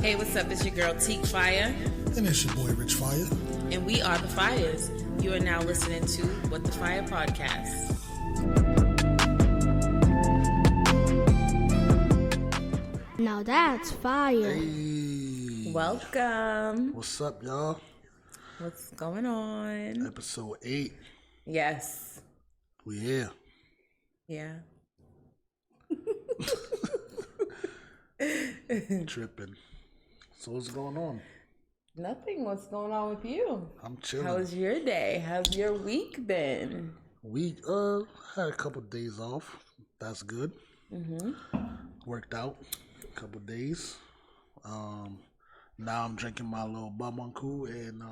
Hey, what's up? It's your girl, Tiek Talks. And it's your boy, Rich Fire. And we are the Fyahs. You are now listening to What the Fire Podcast. Now that's fire. Hey. Welcome. What's up, y'all? What's going on? Episode 8. Yes. We here. Yeah. Tripping. So what's going on? Nothing. What's going on with you? I'm chilling. How was your day? How's your week been? Had a couple of days off. That's good. Mm-hmm. Worked out a couple of days. Now I'm drinking my little babanku and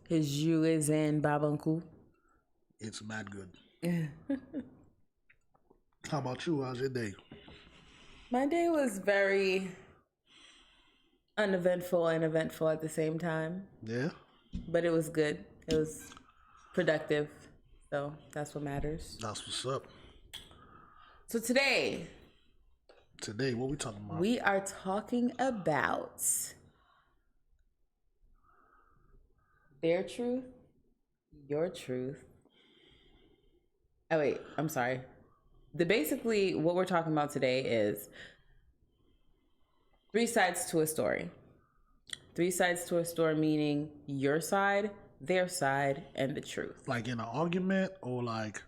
His jus is in babanku. it's mad good. How about you? How's your day? My day was very uneventful and eventful at the same time. Yeah? But it was good. It was productive. So that's what matters. That's what's up. So today, what we talking about? we are talking about their truth, your truth. Oh, wait, I'm sorry. Basically, what we're talking about today is 3 sides to a story. 3 sides to a story, meaning your side, their side, and the truth. Like in an argument or like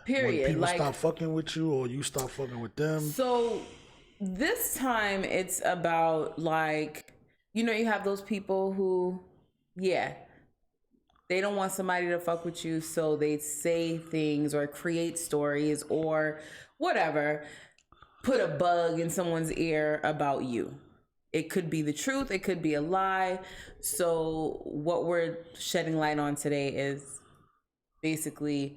Period. when people Like, stop fucking with you or you stop fucking with them. so this time it's about like, you have those people who, they don't want somebody to fuck with you, so they say things or create stories or whatever, put a bug in someone's ear about you. It could be the truth, it could be a lie. So what we're shedding light on today is basically,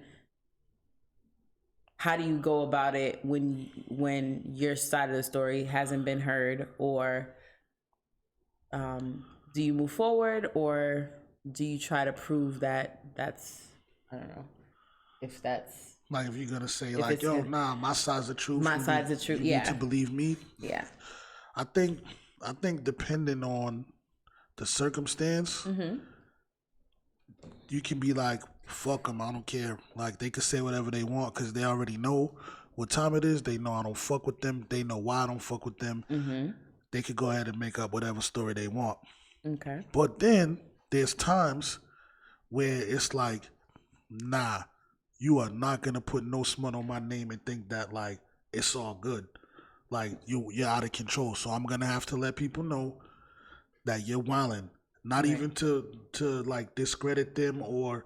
how do you go about it when your side of the story hasn't been heard, or do you move forward, or do you try to prove that that's, I don't know, if that's... Like if you're going to say like, yo, nah, my side's the truth. My side's the truth, you need to believe me. Yeah. I think depending on the circumstance, you can be like, fuck them, I don't care. Like they could say whatever they want because they already know what time it is. They know I don't fuck with them. They know why I don't fuck with them. Mm-hmm. They could go ahead and make up whatever story they want. Okay. But then there's times where it's like, nah, you are not gonna put no smut on my name and think that like it's all good. Like you're out of control. So I'm gonna have to let people know that you're wilding. Not even to like discredit them or,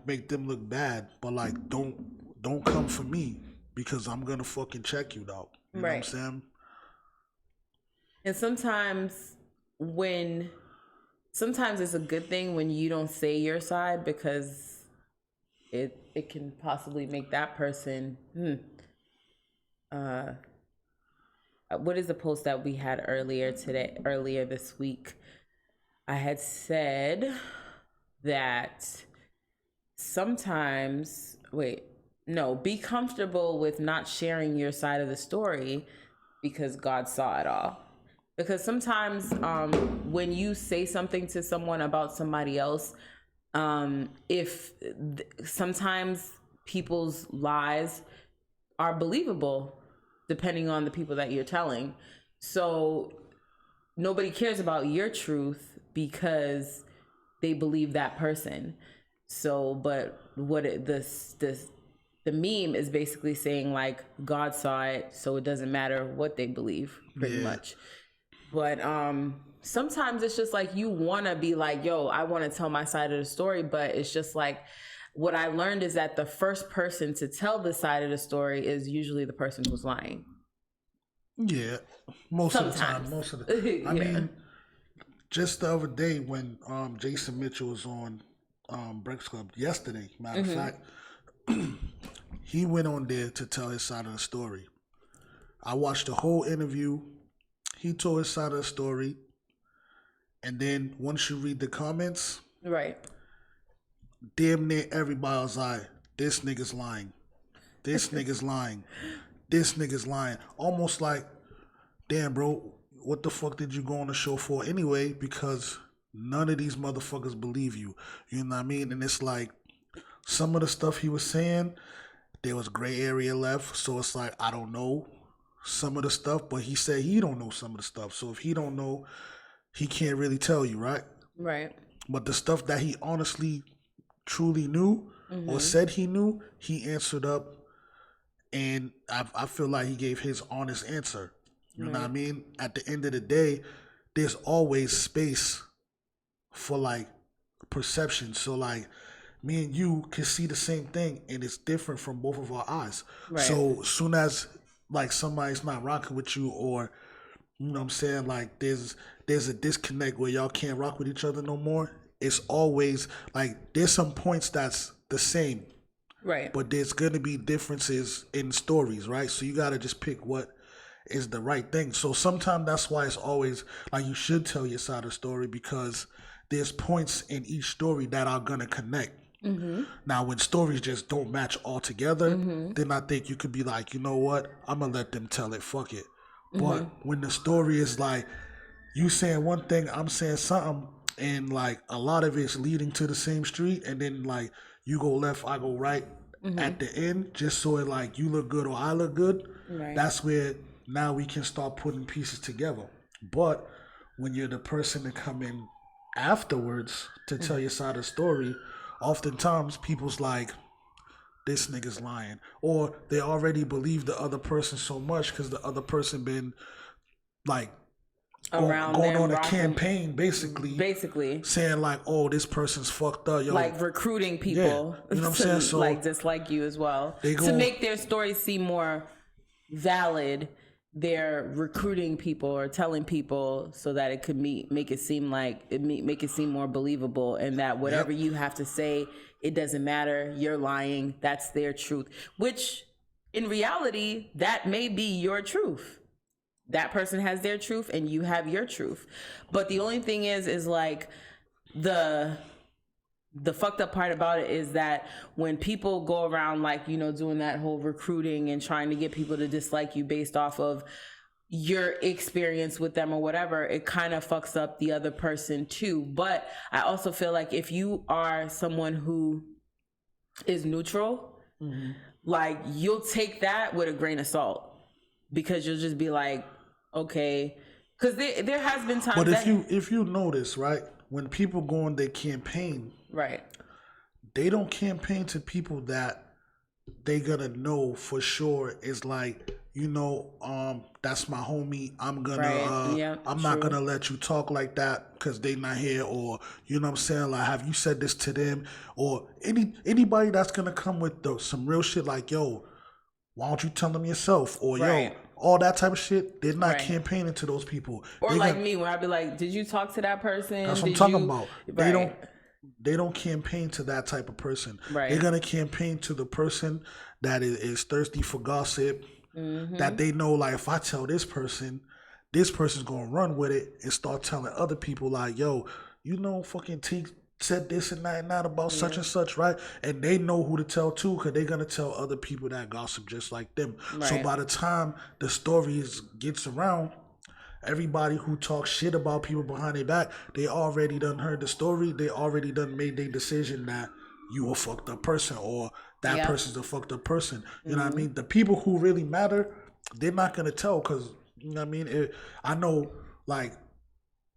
make them look bad, but like don't come for me because I'm gonna fucking check you, dog. You know what I'm saying? And sometimes it's a good thing when you don't say your side, because it can possibly make that person what is the post that we had earlier this week? I had said that sometimes be comfortable with not sharing your side of the story because God saw it all. Because sometimes when you say something to someone about somebody else, sometimes people's lies are believable depending on the people that you're telling. So nobody cares about your truth because they believe that person. So, but the meme is basically saying like God saw it, so it doesn't matter what they believe, pretty much. But sometimes it's just like you want to be like, yo, I want to tell my side of the story, but it's just like, what I learned is that the first person to tell the side of the story is usually the person who's lying. Yeah, most of the time. I mean, just the other day when Jason Mitchell was on Breakfast Club yesterday, matter of fact, he went on there to tell his side of the story. I watched the whole interview. He told his side of the story. And then once you read the comments, damn near everybody was like, this nigga's lying. This nigga's lying. This nigga's lying. Almost like, damn, bro, what the fuck did you go on the show for anyway? Because none of these motherfuckers believe you. You know what I mean? And it's like some of the stuff he was saying, there was gray area left. So it's like, I don't know some of the stuff, but he said he don't know some of the stuff. So if he don't know, he can't really tell you, right? Right. But the stuff that he honestly, truly knew or said he knew, he answered up. And I feel like he gave his honest answer. You know what I mean? At the end of the day, there's always space for like perception. So like me and you can see the same thing and it's different from both of our eyes. Right. So soon as like somebody's not rocking with you, or you know what I'm saying, like there's a disconnect where y'all can't rock with each other no more, it's always like there's some points that's the same. Right. But there's gonna be differences in stories, right? So you gotta just pick what is the right thing. So sometimes that's why it's always like you should tell your side of the story, because there's points in each story that are gonna connect. Now, when stories just don't match altogether, then I think you could be like, you know what, I'm gonna let them tell it, fuck it. But when the story is like you saying one thing, I'm saying something, and like a lot of it's leading to the same street, and then like you go left, I go right at the end, just so it like you look good or I look good. Right. That's where now we can start putting pieces together. But when you're the person to come in afterwards to tell your side of the story, oftentimes people's like, this nigga's lying, or they already believe the other person so much because the other person been like Around going them, on a rocking, campaign basically saying like, oh, this person's fucked up, yo. Like recruiting people, you know what I'm saying? So like dislike you as well, to make their stories seem more valid. They're recruiting people or telling people so that it could make it seem more believable, and that whatever you have to say, it doesn't matter. You're lying. That's their truth, which in reality, that may be your truth. That person has their truth and you have your truth. But the only thing is like the fucked up part about it is that when people go around like, you know, doing that whole recruiting and trying to get people to dislike you based off of your experience with them or whatever, it kind of fucks up the other person too. But I also feel like if you are someone who is neutral, like you'll take that with a grain of salt, because you'll just be like, okay, because there has been times. But if you notice, right, when people go on their campaign, right, they don't campaign to people that they gonna know for sure is like, you know, that's my homie. I'm gonna, I'm not gonna let you talk like that because they not here, or you know what I'm saying, like, have you said this to them, or anybody that's gonna come with some real shit like, yo, why don't you tell them yourself, or yo, all that type of shit. They're not campaigning to those people. Or they like me, where I'd be like, did you talk to that person? That's what I'm talking about. They don't campaign to that type of person. Right. They're gonna campaign to the person that is thirsty for gossip. That they know, like, if I tell this person's gonna run with it and start telling other people, like, yo, you know, fucking Tiek said this and that about such and such, right? And they know who to tell too, because they're gonna tell other people that gossip just like them. Right. So by the time the story gets around, everybody who talks shit about people behind their back, they already done heard the story. They already done made their decision that you a fucked up person, or that person's a fucked up person. You know what I mean? The people who really matter, they're not gonna tell, because you know what I mean. I know, like,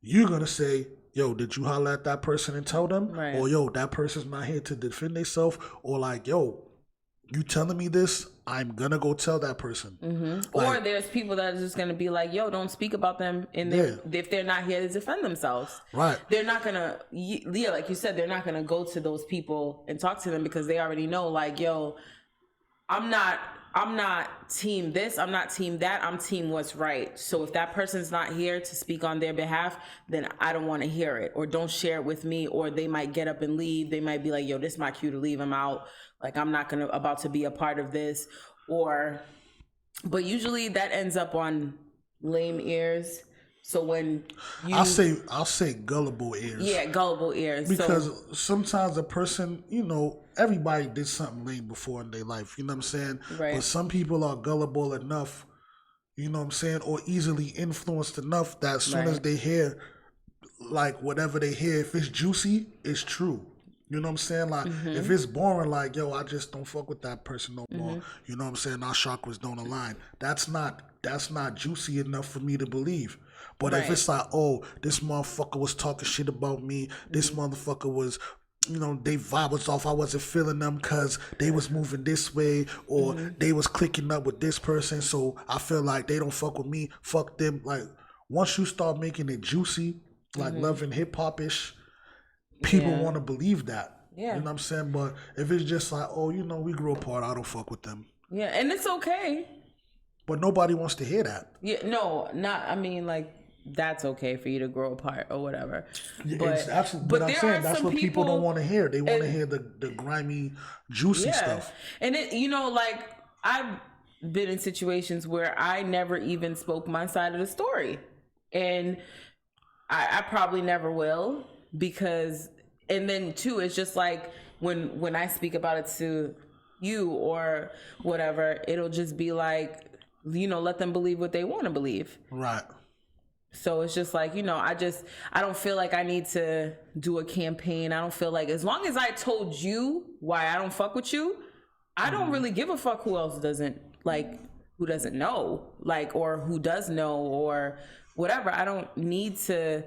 you're gonna say, yo, did you holler at that person and tell them? Right. Or yo, that person's not here to defend themselves. Or like, yo, you telling me this, I'm gonna go tell that person. Like, or there's people that are just gonna be like, yo, don't speak about them if they're not here to defend themselves. Right. They're not gonna, like you said, they're not gonna go to those people and talk to them, because they already know, like, yo, I'm not team this, I'm not team that, I'm team what's right. So if that person's not here to speak on their behalf, then I don't want to hear it, or don't share it with me, or they might get up and leave. They might be like, yo, this is my cue to leave, I'm out. Like, I'm not about to be a part of this. But usually that ends up on lame ears. So when I'll say gullible ears. Yeah, gullible ears. Because sometimes a person, you know, everybody did something lame before in their life, you know what I'm saying? Right. But some people are gullible enough, you know what I'm saying, or easily influenced enough that as soon as they hear, like, whatever they hear, if it's juicy, it's true. You know what I'm saying? Like, if it's boring, like, yo, I just don't fuck with that person no more. You know what I'm saying? Our chakras don't align. That's not juicy enough for me to believe. But if it's like, oh, this motherfucker was talking shit about me, this motherfucker was, you know, they vibe was off, I wasn't feeling them because they was moving this way, or they was clicking up with this person, so I feel like they don't fuck with me, fuck them. Like, once you start making it juicy, like Love and Hip Hop-ish, people want to believe that. Yeah. You know what I'm saying? But if it's just like, oh, you know, we grew apart, I don't fuck with them. Yeah, and it's okay. But nobody wants to hear that. Yeah, no, I mean, like, that's okay for you to grow apart or whatever. Yeah, but but I'm saying that's what people don't want to hear. They want to hear the grimy, juicy stuff. And it, you know, like, I've been in situations where I never even spoke my side of the story. And I probably never will, because, and then too, it's just like when I speak about it to you or whatever, it'll just be like, you know, let them believe what they want to believe. Right. So it's just like, you know, I don't feel like I need to do a campaign. I don't feel like, as long as I told you why I don't fuck with you, I don't really give a fuck who else doesn't, like, who doesn't know, like, or who does know or whatever. I don't need to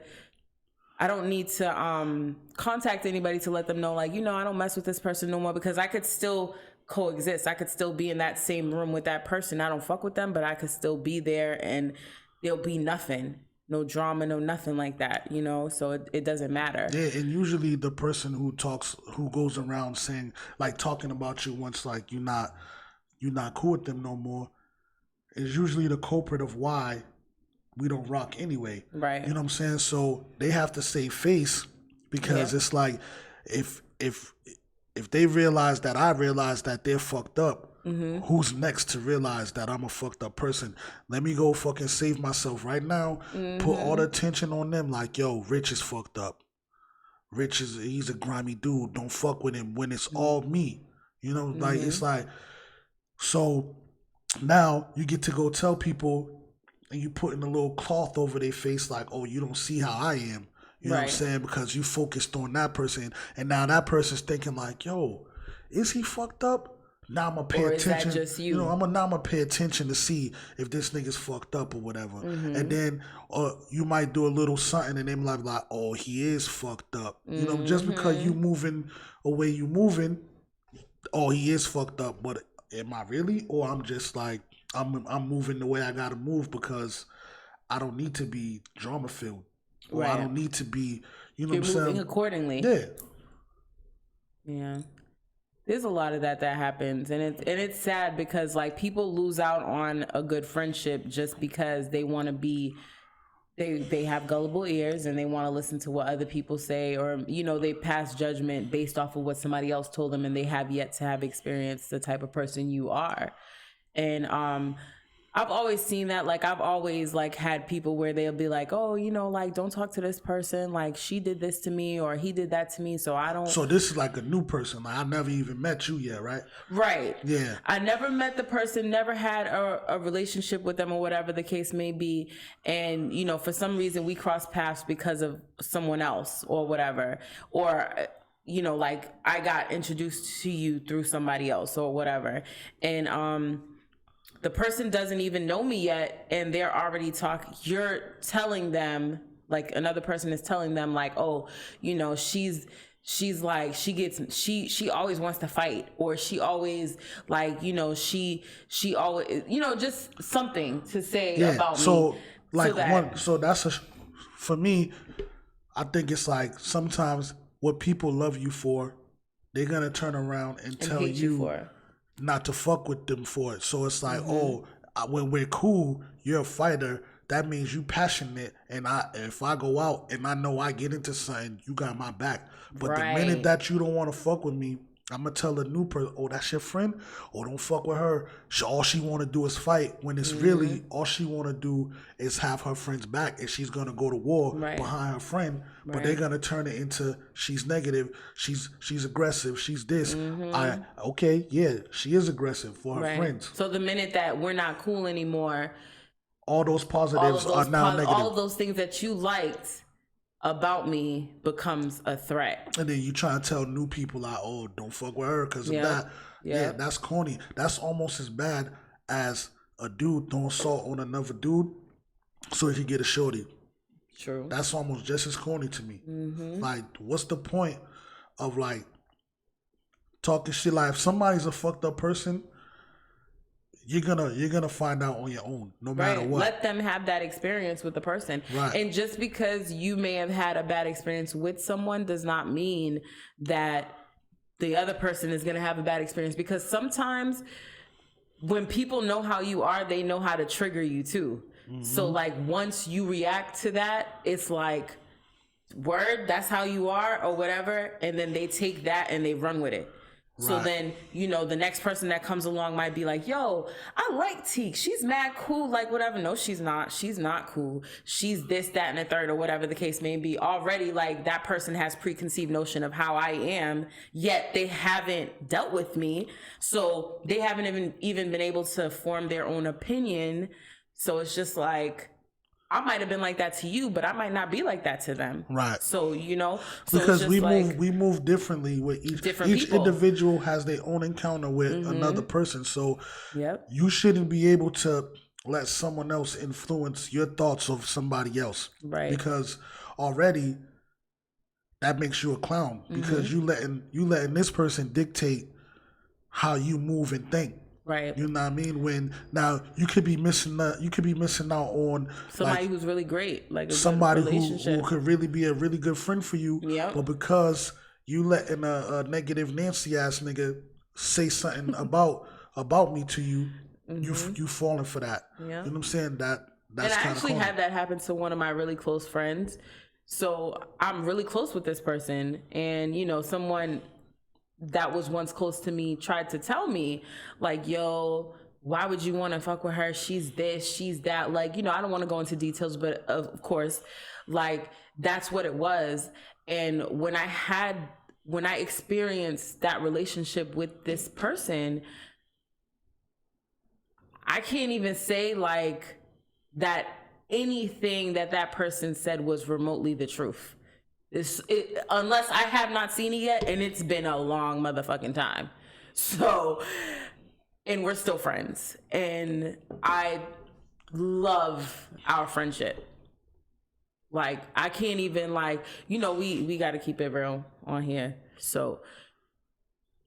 contact anybody to let them know, like, you know, I don't mess with this person no more, because I could still coexist. I could still be in that same room with that person. I don't fuck with them, but I could still be there and there'll be nothing. No drama, no nothing like that, you know? So it doesn't matter. Yeah, and usually the person who goes around saying, like, talking about you once, like, you're not cool with them no more, is usually the culprit of why we don't rock anyway. Right. You know what I'm saying? So they have to save face, because it's like, if they realize that I realize that they're fucked up, who's next to realize that I'm a fucked up person? Let me go fucking save myself right now. Put all the attention on them. Like, yo, Rich is fucked up. He's a grimy dude. Don't fuck with him, when it's all me. You know, like, it's like, so now you get to go tell people, and you putting a little cloth over their face, like, oh, you don't see how I am. You know what I'm saying? Because you focused on that person, and now that person's thinking like, yo, is he fucked up? Now I'm gonna pay attention. Is that just you? Now I'm gonna pay attention to see if this nigga's fucked up or whatever. And then you might do a little something, and they might be like, oh, he is fucked up. You know, just because you moving the way you moving, oh, he is fucked up. But am I really? Or I'm just like, I'm moving the way I gotta move because I don't need to be drama filled. Or I don't need to be, you know what I'm saying? You're moving accordingly. Yeah. Yeah. There's a lot of that happens, and it's sad, because, like, people lose out on a good friendship just because they want to be, they have gullible ears and they want to listen to what other people say, or, you know, they pass judgment based off of what somebody else told them, and they have yet to have experienced the type of person you are. And I've always seen that. Like, I've always, like, had people where they'll be like, oh, you know, like, don't talk to this person, like, she did this to me or he did that to me, so I don't. So this is like a new person. Like, I never even met you yet, right? Right. Yeah. I never met the person, never had a relationship with them, or whatever the case may be. And, you know, for some reason we crossed paths because of someone else or whatever. Or, you know, like, I got introduced to you through somebody else or whatever. And the person doesn't even know me yet, and they're already you're telling them, like, another person is telling them, like, oh, you know, she's like, she always wants to fight, or she always, like, you know, she always, you know, just something to say about me. So, like, for me, I think it's like, sometimes what people love you for, they're gonna turn around and tell you for not to fuck with them for it. So it's like, when we're cool, you're a fighter. That means you passionate, and if I go out and I know I get into something, you got my back. But the minute that you don't want to fuck with me, I'm gonna tell a new person, oh, that's your friend? Oh, don't fuck with her. All she want to do is fight, when it's really all she want to do is have her friend's back, and she's gonna go to war behind her friend. But they're gonna turn it into, she's negative, she's aggressive, she's this. She is aggressive for her friends. So the minute that we're not cool anymore, all those positives are now negative. All of those things that you liked about me becomes a threat. And then you try to tell new people like, oh, don't fuck with her because of that. Yeah, that's corny. That's almost as bad as a dude throwing salt on another dude so he can get a shorty. True. That's almost just as corny to me. Like, what's the point of like talking shit? Like, if somebody's a fucked up person, you're gonna find out on your own, no matter what. Let them have that experience with the person. Right. And just because you may have had a bad experience with someone does not mean that the other person is gonna have a bad experience. Because sometimes when people know how you are, they know how to trigger you too. So like once you react to that, it's like, word, that's how you are or whatever. And then they take that and they run with it. So then, you know, the next person that comes along might be like, yo, I like Tiek. She's mad cool, like whatever. No, she's not. She's not cool. She's this, that, and the third, or whatever the case may be. Already, like, that person has preconceived notion of how I am, yet they haven't dealt with me. So they haven't even been able to form their own opinion. So it's just like, I might have been like that to you, but I might not be like that to them. Right. So, you know, because we move differently with each individual has their own encounter with another person. So you shouldn't be able to let someone else influence your thoughts of somebody else. Right. Because already that makes you a clown because you letting this person dictate how you move and think. Right. You know what I mean? When now you could be missing out on somebody who's really great, like somebody who could really be a really good friend for you. Yeah. But because you letting a negative Nancy ass nigga say something about me to you, you falling for that. Yeah. You know what I'm saying? That's and I actually had that happen to one of my really close friends. So I'm really close with this person, and you know, someone that was once close to me tried to tell me like, yo, why would you want to fuck with her? She's this, she's that. Like, you know, I don't want to go into details, but of course, like that's what it was. And when I experienced that relationship with this person, I can't even say like that anything that person said was remotely the truth. Unless I have not seen it yet, and it's been a long motherfucking time. So, and we're still friends, and I love our friendship. Like, I can't even like, you know, we got to keep it real on here. So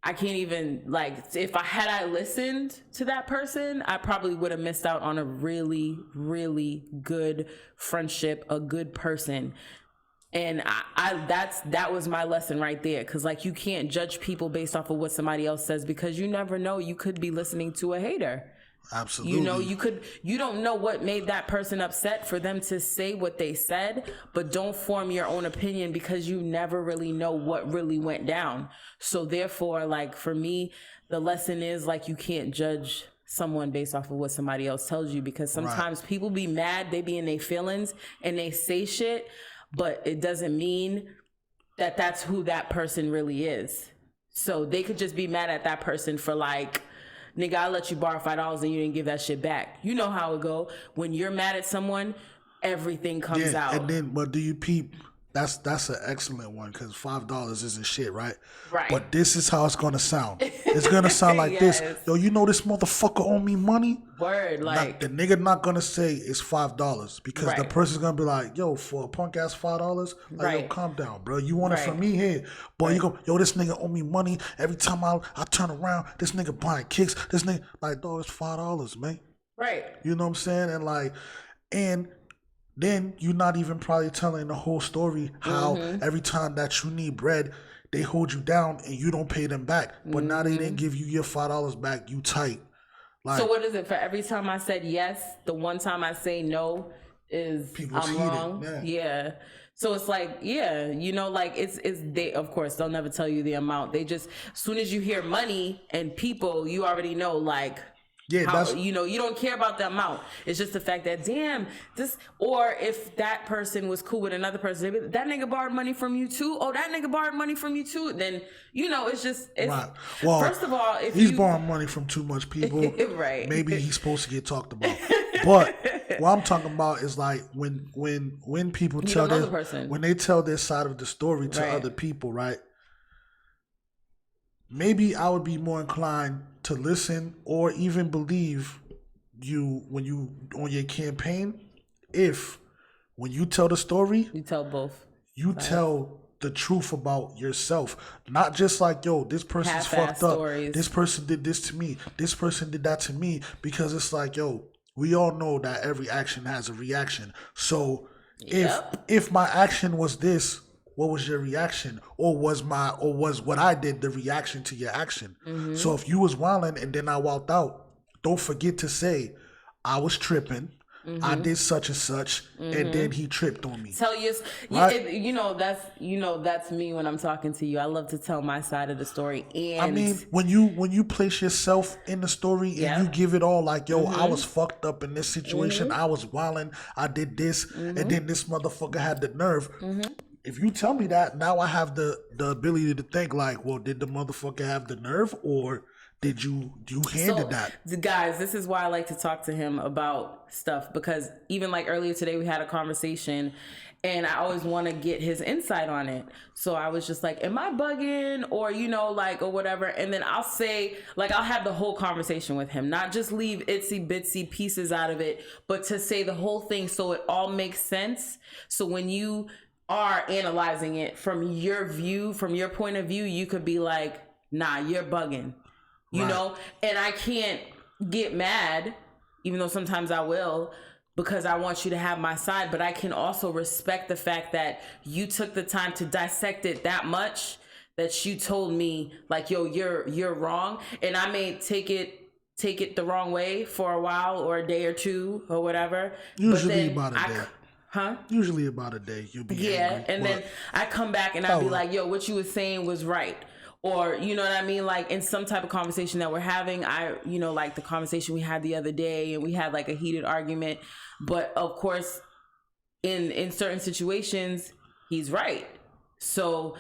I can't even like, if I listened to that person, I probably would have missed out on a really, really good friendship, a good person. And that was my lesson right there. Cause like, you can't judge people based off of what somebody else says, because you never know, you could be listening to a hater. Absolutely. You know, you don't know what made that person upset for them to say what they said, but don't form your own opinion because you never really know what really went down. So therefore, like for me, the lesson is like, you can't judge someone based off of what somebody else tells you, because sometimes people be mad, they be in their feelings and they say shit, but it doesn't mean that that's who that person really is. So they could just be mad at that person for like, nigga, I let you borrow $5 and you didn't give that shit back. You know how it go. When you're mad at someone, everything comes out. And then, but do you peep? That's an excellent one, because $5 isn't shit, right? Right. But this is how it's gonna sound. It's gonna sound like this. Yo, you know this motherfucker owe me money? Word, like the nigga not gonna say it's $5 because the person's gonna be like, yo, for a punk ass $5, like yo, calm down, bro. You want it from me here, boy? You go, yo, this nigga owe me money. Every time I turn around, this nigga buying kicks. This nigga, like, dog, it's $5, man. Right. You know what I'm saying? And like, and then you're not even probably telling the whole story, how every time that you need bread, they hold you down and you don't pay them back. But now they didn't give you your $5 back, you tight. Like, so what is it? For every time I said yes, the one time I say no is I'm wrong. Yeah. So it's like, yeah, you know, like it's they, of course, they'll never tell you the amount. They just, as soon as you hear money and people, you already know, like, yeah, how, you know, you don't care about the amount. It's just the fact that, damn, this, or if that person was cool with another person, maybe that nigga borrowed money from you too. Oh, that nigga borrowed money from you too. Then, you know, it's just, it's, right. Well, first of all, if he's borrowing money from too much people, right? Maybe he's supposed to get talked about. But what I'm talking about is like when people tell when they tell their side of the story to other people, right? Maybe I would be more inclined to listen or even believe you when you on your campaign if when you tell the story, you tell both. You tell the truth about yourself, not just like, yo, this person's fucked up. Stories. This person did this to me. This person did that to me. Because it's like, yo, we all know that every action has a reaction. So if my action was this, what was your reaction? Or was what I did the reaction to your action? Mm-hmm. So if you was wilding and then I walked out, don't forget to say I was tripping. Mm-hmm. I did such and such, and then he tripped on me. Tell you, that's me when I'm talking to you. I love to tell my side of the story. And I mean, when you place yourself in the story and you give it all, like, yo, I was fucked up in this situation. I was wilding. I did this, and then this motherfucker had the nerve. If you tell me that, now I have the ability to think like, well, did the motherfucker have the nerve, or did you handed that? Guys, this is why I like to talk to him about stuff, because even like earlier today we had a conversation and I always want to get his insight on it. So I was just like, am I bugging, or or whatever, and then I'll say, like, I'll have the whole conversation with him, not just leave itsy bitsy pieces out of it, but to say the whole thing so it all makes sense. So when you are analyzing it from your point of view, you could be like, nah, you're bugging. You know, and I can't get mad, even though sometimes I will, because I want you to have my side. But I can also respect the fact that you took the time to dissect it that much that you told me, like, yo, you're wrong. And I may take it the wrong way for a while or a day or two or whatever. Usually about a day. Usually about a day. You'll be angry. And then I come back and I'll be like, yo, what you were saying was right. Or, you know what I mean? Like, in some type of conversation that we're having, like the conversation we had the other day, and we had like a heated argument. But of course, in certain situations, he's right. So,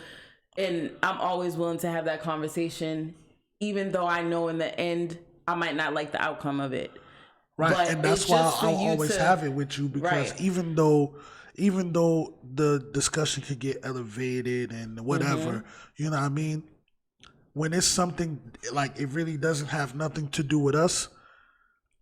and I'm always willing to have that conversation, even though I know in the end, I might not like the outcome of it. Right. But and that's why I'll always have it with you, because even though the discussion could get elevated and whatever, you know what I mean? When it's something like it really doesn't have nothing to do with us,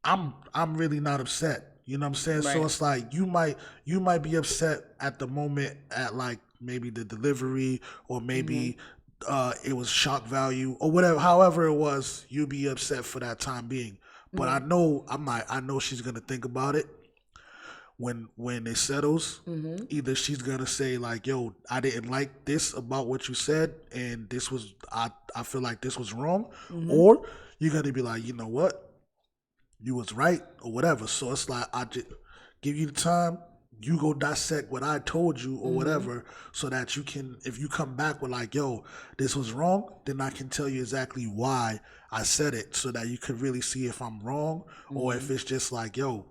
I'm really not upset. You know what I'm saying? Right. So it's like you might be upset at the moment at like maybe the delivery, or maybe it was shock value or whatever. However it was, you'll be upset for that time being. But I know she's gonna think about it. When it settles, either she's gonna say like, yo, I didn't like this about what you said, and this was I feel like this was wrong, or you're gonna be like, you know what, you was right, or whatever. So it's like, I just give you the time, you go dissect what I told you or whatever, so that you can, if you come back with like, yo, this was wrong, then I can tell you exactly why I said it, so that you could really see if I'm wrong, or if it's just like, yo,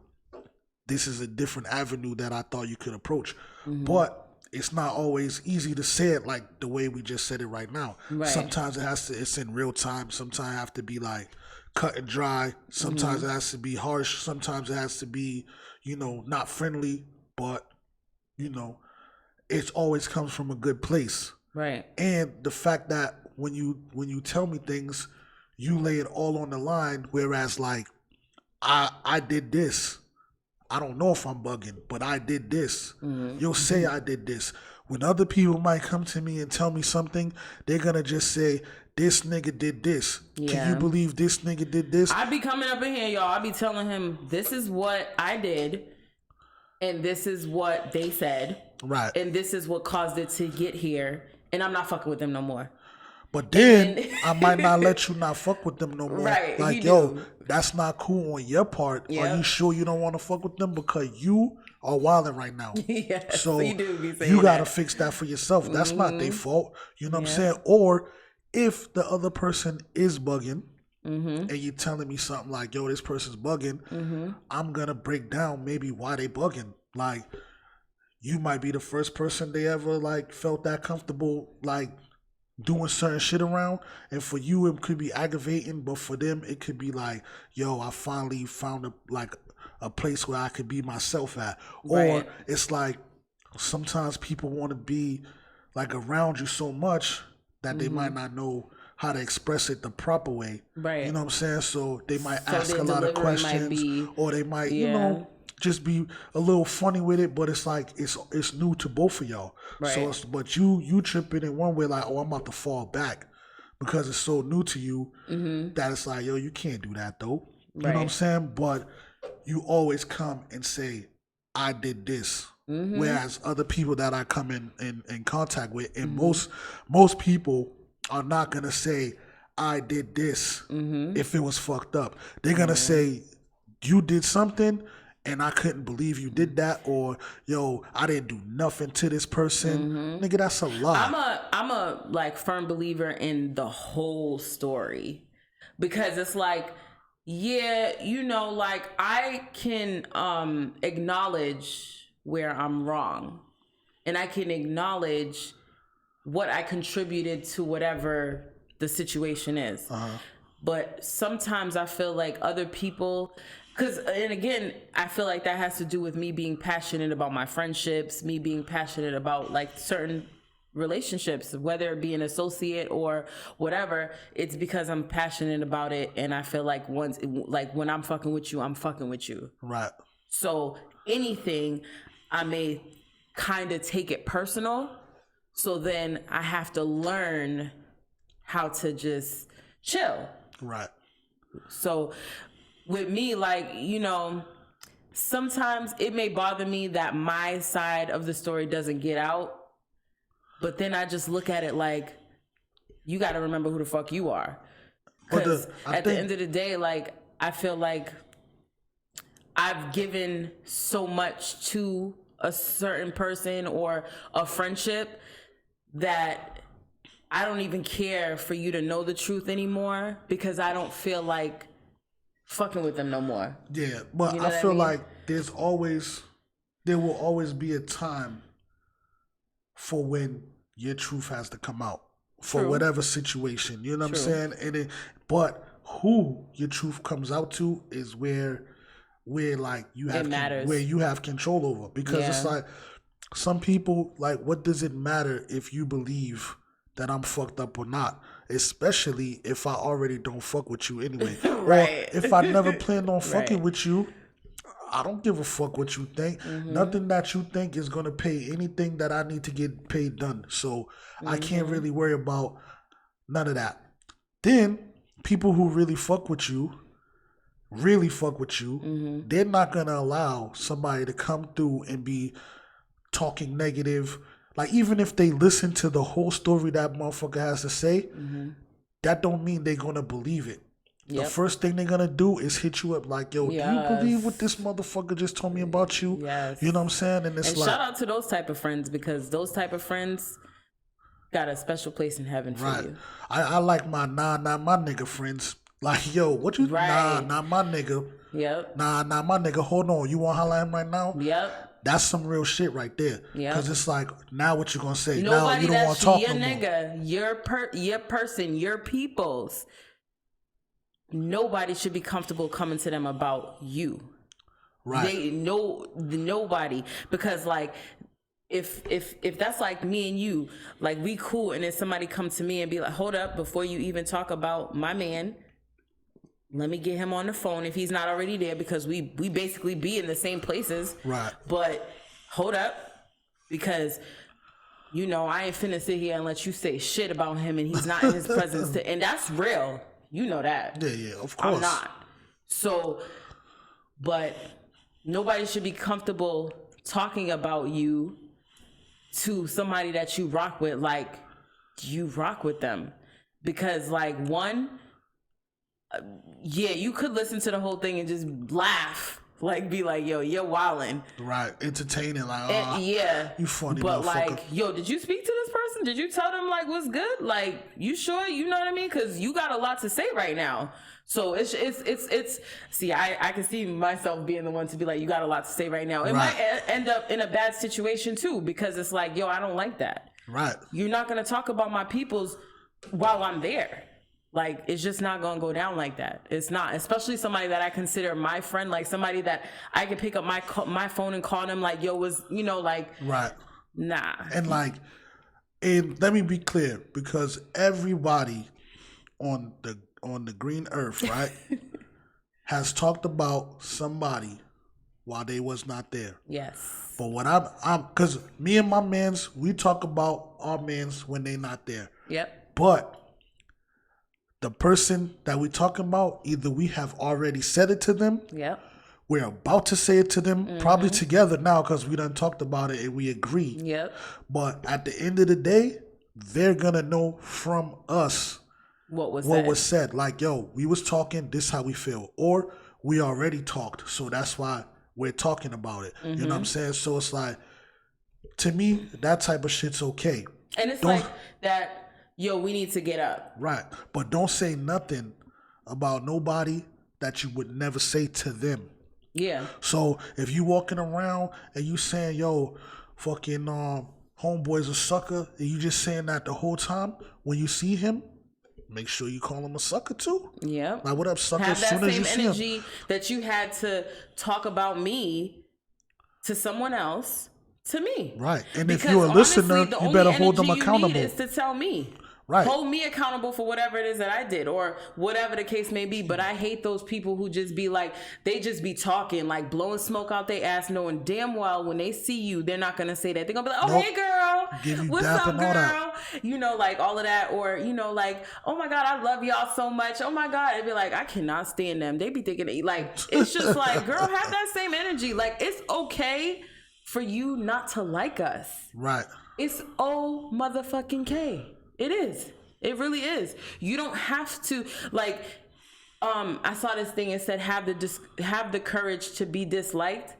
this is a different avenue that I thought you could approach. But it's not always easy to say it like the way we just said it right now. Right. Sometimes it's in real time. Sometimes it have to be like cut and dry. Sometimes it has to be harsh. Sometimes it has to be, not friendly, but, it always comes from a good place. Right. And the fact that when you tell me things, you lay it all on the line, whereas like, I did this. I don't know if I'm bugging, but I did this. You'll say I did this. When other people might come to me and tell me something, they're going to just say, this nigga did this. Yeah. Can you believe this nigga did this? I be coming up in here, y'all. I be telling him, this is what I did, and this is what they said. Right. And this is what caused it to get here. And I'm not fucking with them no more. But then I might not let you not fuck with them no more. Right. Like, yo, that's not cool on your part. Yep. Are you sure you don't want to fuck with them? Because you are wilding right now. Yes, so you got to fix that for yourself. That's not their fault. You know what I'm saying? Or if the other person is bugging and you're telling me something like, yo, this person's bugging, I'm going to break down maybe why they bugging. Like, you might be the first person they ever like felt that comfortable like doing certain shit around, and for you it could be aggravating, but for them it could be like, yo, I finally found a place where I could be myself at. Right. Or it's like sometimes people want to be like around you so much that they might not know how to express it the proper way. Right. You know what I'm saying? So they might So ask their a lot of delivery might questions, be- or they might, you Yeah. know, just be a little funny with it. But it's like it's new to both of y'all. Right. So but you tripping in one way like, oh, I'm about to fall back because it's so new to you that it's like, yo, you can't do that though. You know what I'm Right. saying? But you always come and say, I did this. Whereas other people that I come in contact with, and most people are not gonna say, I did this if it was fucked up. They're gonna say, you did something and I couldn't believe you did that, or yo, I didn't do nothing to this person. Nigga, that's a lie. I'm a like firm believer in the whole story, because it's like, yeah, you know, like I can acknowledge where I'm wrong, and I can acknowledge what I contributed to whatever the situation is. But sometimes I feel like other people, and again, I feel like that has to do with me being passionate about my friendships, me being passionate about like certain relationships, whether it be an associate or whatever. It's because I'm passionate about it, and I feel like when I'm fucking with you, I'm fucking with you. Right. So anything, I may kind of take it personal. So then I have to learn how to just chill. Right. So with me, like, you know, sometimes it may bother me that my side of the story doesn't get out. But then I just look at it like, you got to remember who the fuck you are. Because at the end of the day, like, I feel like I've given so much to a certain person or a friendship that I don't even care for you to know the truth anymore, because I don't feel like fucking with them no more. Yeah, but You know I feel what I mean? like there will always be a time for when your truth has to come out for True. whatever situation. You know what True. I'm saying? but who your truth comes out to is where like you have matters. where you have control over, because it's Yeah. like some people, like, what does it matter if you believe that I'm fucked up or not? Especially if I already don't fuck with you anyway. Right. Or if I never planned on fucking Right. with you, I don't give a fuck what you think. Nothing that you think is going to pay anything that I need to get paid done. So I can't really worry about none of that. Then people who really fuck with you, they're not going to allow somebody to come through and be talking negative. Like, even if they listen to the whole story that motherfucker has to say, that don't mean they're going to believe it. The Yep. first thing they're going to do is hit you up like, yo, do you believe what this motherfucker just told me about you? Yes. You know what I'm saying? And it's And like, shout out to those type of friends, because those type of friends got a special place in heaven for right. you. I like my not my nigga friends. Like, yo, what you, Right. not my nigga. Yep. Nah, my nigga, hold on. You want to holler at him right now? Yep. That's some real shit right there. Yep. Because it's like, now what you going to say? now Nobody you don't want that's to talk your no more. nigga, your person, your peoples. Nobody should be comfortable coming to them about you. Right. Nobody, because like if that's like me and you, like we cool, and then somebody come to me and be like, hold up, before you even talk about my man, let me get him on the phone if he's not already there, because we basically be in the same places. Right. But hold up, because you know I ain't finna sit here and let you say shit about him and he's not in his presence. And that's real. You know that. Yeah, of course. I'm not. So, but nobody should be comfortable talking about you to somebody that you rock with, like you rock with them. Because like yeah, you could listen to the whole thing and just laugh, like be like, yo, you're wildin'. Right, entertaining, like, yeah, you funny but motherfucker. like, yo, did you speak to this person? Did you tell them like what's good? Like, you sure? You know what I mean? Because you got a lot to say right now. So it's see, I can see myself being the one to be like, you got a lot to say right now. It might end up in a bad situation too, because it's like, yo, I don't like that. Right. You're not gonna talk about my peoples while I'm there. Like, it's just not gonna go down like that. It's not, especially somebody that I consider my friend, like somebody that I can pick up my phone and call them like, yo, was, you know, like, Right. nah. And like, and let me be clear, because everybody on the green earth, right, has talked about somebody while they was not there. Yes. But what I'm because me and my mans, we talk about our mans when they not there. Yep. But the person that we talking about, either we have already said it to them. Yep. We're about to say it to them, probably together now because we done talked about it and we agree. Yep. But at the end of the day, they're gonna know from us what was said. Like, yo, we was talking, this how we feel. Or we already talked, so that's why we're talking about it. You know what I'm saying? So it's like, to me, that type of shit's okay. And it's like that, yo, we need to get up. Right. But don't say nothing about nobody that you would never say to them. Yeah. So if you walking around and you saying, yo, fucking homeboy's a sucker, and you just saying that the whole time, when you see him, make sure you call him a sucker too. Yeah. Like, what up, sucker? Have that as soon same as you energy see him. that you had to talk about me to someone else to me. Right. And because if you're a listener, honestly, you better hold them the only accountable. energy you need is to tell me. Right. Hold me accountable for whatever it is that I did or whatever the case may be. But I hate those people who just be like, they just be talking, like blowing smoke out their ass, knowing damn well when they see you, they're not going to say that. They're going to be like, oh, Nope. hey, girl. Give you What's dap up, and all girl? that. You know, like all of that. Or, you know, like, oh my God, I love y'all so much. Oh my God. It'd be like, I cannot stand them. They be thinking, like, it's just like, girl, have that same energy. Like, it's okay for you not to like us. Right. It's oh motherfucking K. It is. It really is. You don't have to, like, I saw this thing and said have the courage to be disliked.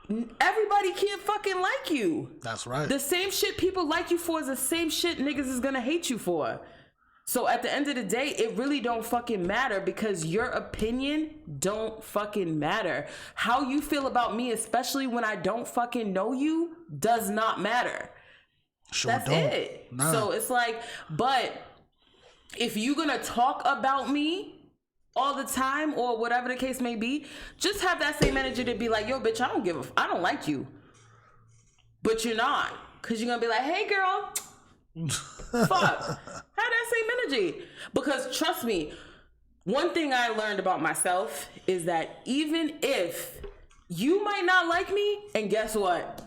Everybody can't fucking like you. That's right. The same shit people like you for is the same shit niggas is gonna hate you for. So at the end of the day, it really don't fucking matter because your opinion don't fucking matter. How you feel about me, especially when I don't fucking know you, does not matter. Sure That's don't. it. Nah. So it's like, but if you're gonna talk about me all the time or whatever the case may be, just have that same energy to be like, yo, bitch, I don't like you. But you're not. Cause you're gonna be like, hey girl, fuck. Have that same energy. Because trust me, one thing I learned about myself is that even if you might not like me, and guess what?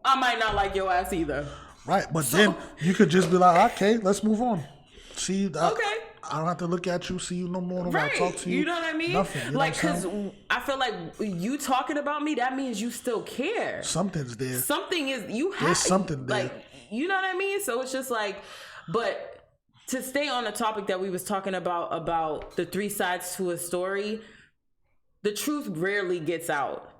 I might not like your ass either. Right, but then you could just be like, okay, let's move on. See, Okay. I don't have to look at you, see you no more, no more, Right. talk to you. You know what I mean? Nothing. You know like, what I'm because saying? I feel like you talking about me, that means you still care. Something's there. Something is, you have. There's something there. Like, you know what I mean? So it's just like, but to stay on the topic that we was talking about the three sides to a story, the truth rarely gets out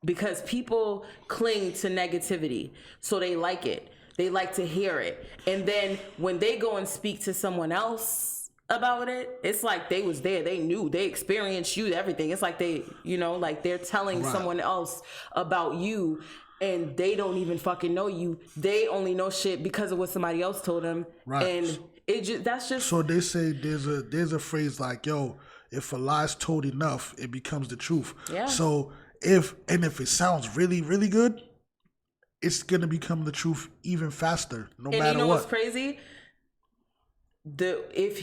because people cling to negativity. So they like it. They like to hear it. And then when they go and speak to someone else about it, it's like they was there. They knew. They experienced you, everything. It's like they, you know, like they're telling someone else about you and they don't even fucking know you. They only know shit because of what somebody else told them. Right. And it just, that's just... So they say there's a phrase like, yo, if a lie's told enough, it becomes the truth. Yeah. So if it sounds really, really good, it's gonna become the truth even faster, no matter what. And you know what's crazy?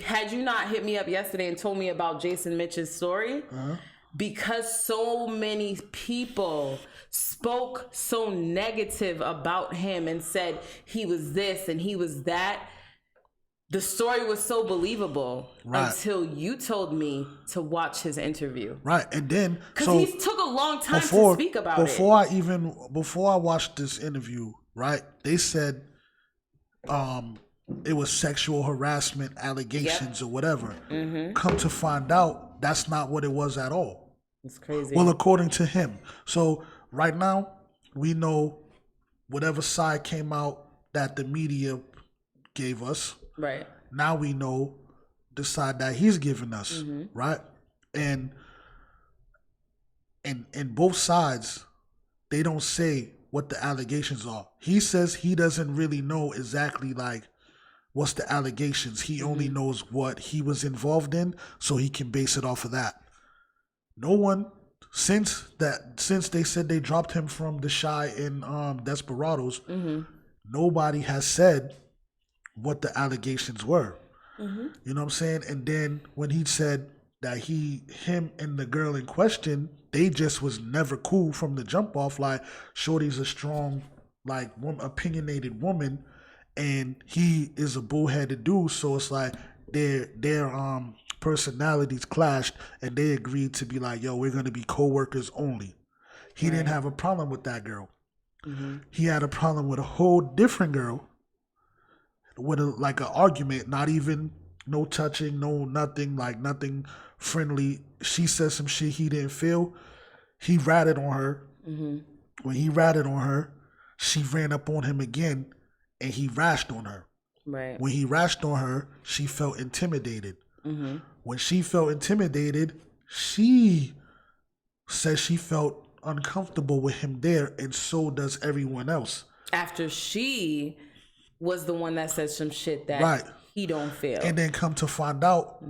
Had you not hit me up yesterday and told me about Jason Mitch's story, because so many people spoke so negative about him and said he was this and he was that, the story was so believable until you told me to watch his interview. Right, and then because he took a long time to speak about it. Before I watched this interview, right? They said, it was sexual harassment allegations or whatever. Mm-hmm. Come to find out, that's not what it was at all. It's crazy. Well, according to him. So right now, we know whatever side came out that the media gave us. Right. Now we know the side that he's giving us, right? And both sides, they don't say what the allegations are. He says he doesn't really know exactly like what's the allegations. He only knows what he was involved in, so he can base it off of that. No one since they said they dropped him from the Shy in Desperados, nobody has said what the allegations were. You know what I'm saying? And then when he said that him and the girl in question, they just was never cool from the jump off. Like, Shorty's a strong, like, opinionated woman, and he is a bullheaded dude. So it's like their personalities clashed, and they agreed to be like, yo, we're gonna be co-workers only. He didn't have a problem with that girl. He had a problem with a whole different girl, with like an argument, not even no touching, no nothing, like nothing friendly. She said some shit he didn't feel. He ratted on her. When he ratted on her, she ran up on him again, and he rashed on her. Right. When he rashed on her, she felt intimidated. When she felt intimidated, she said she felt uncomfortable with him there, and so does everyone else. After she was the one that said some shit that he don't feel. And then come to find out,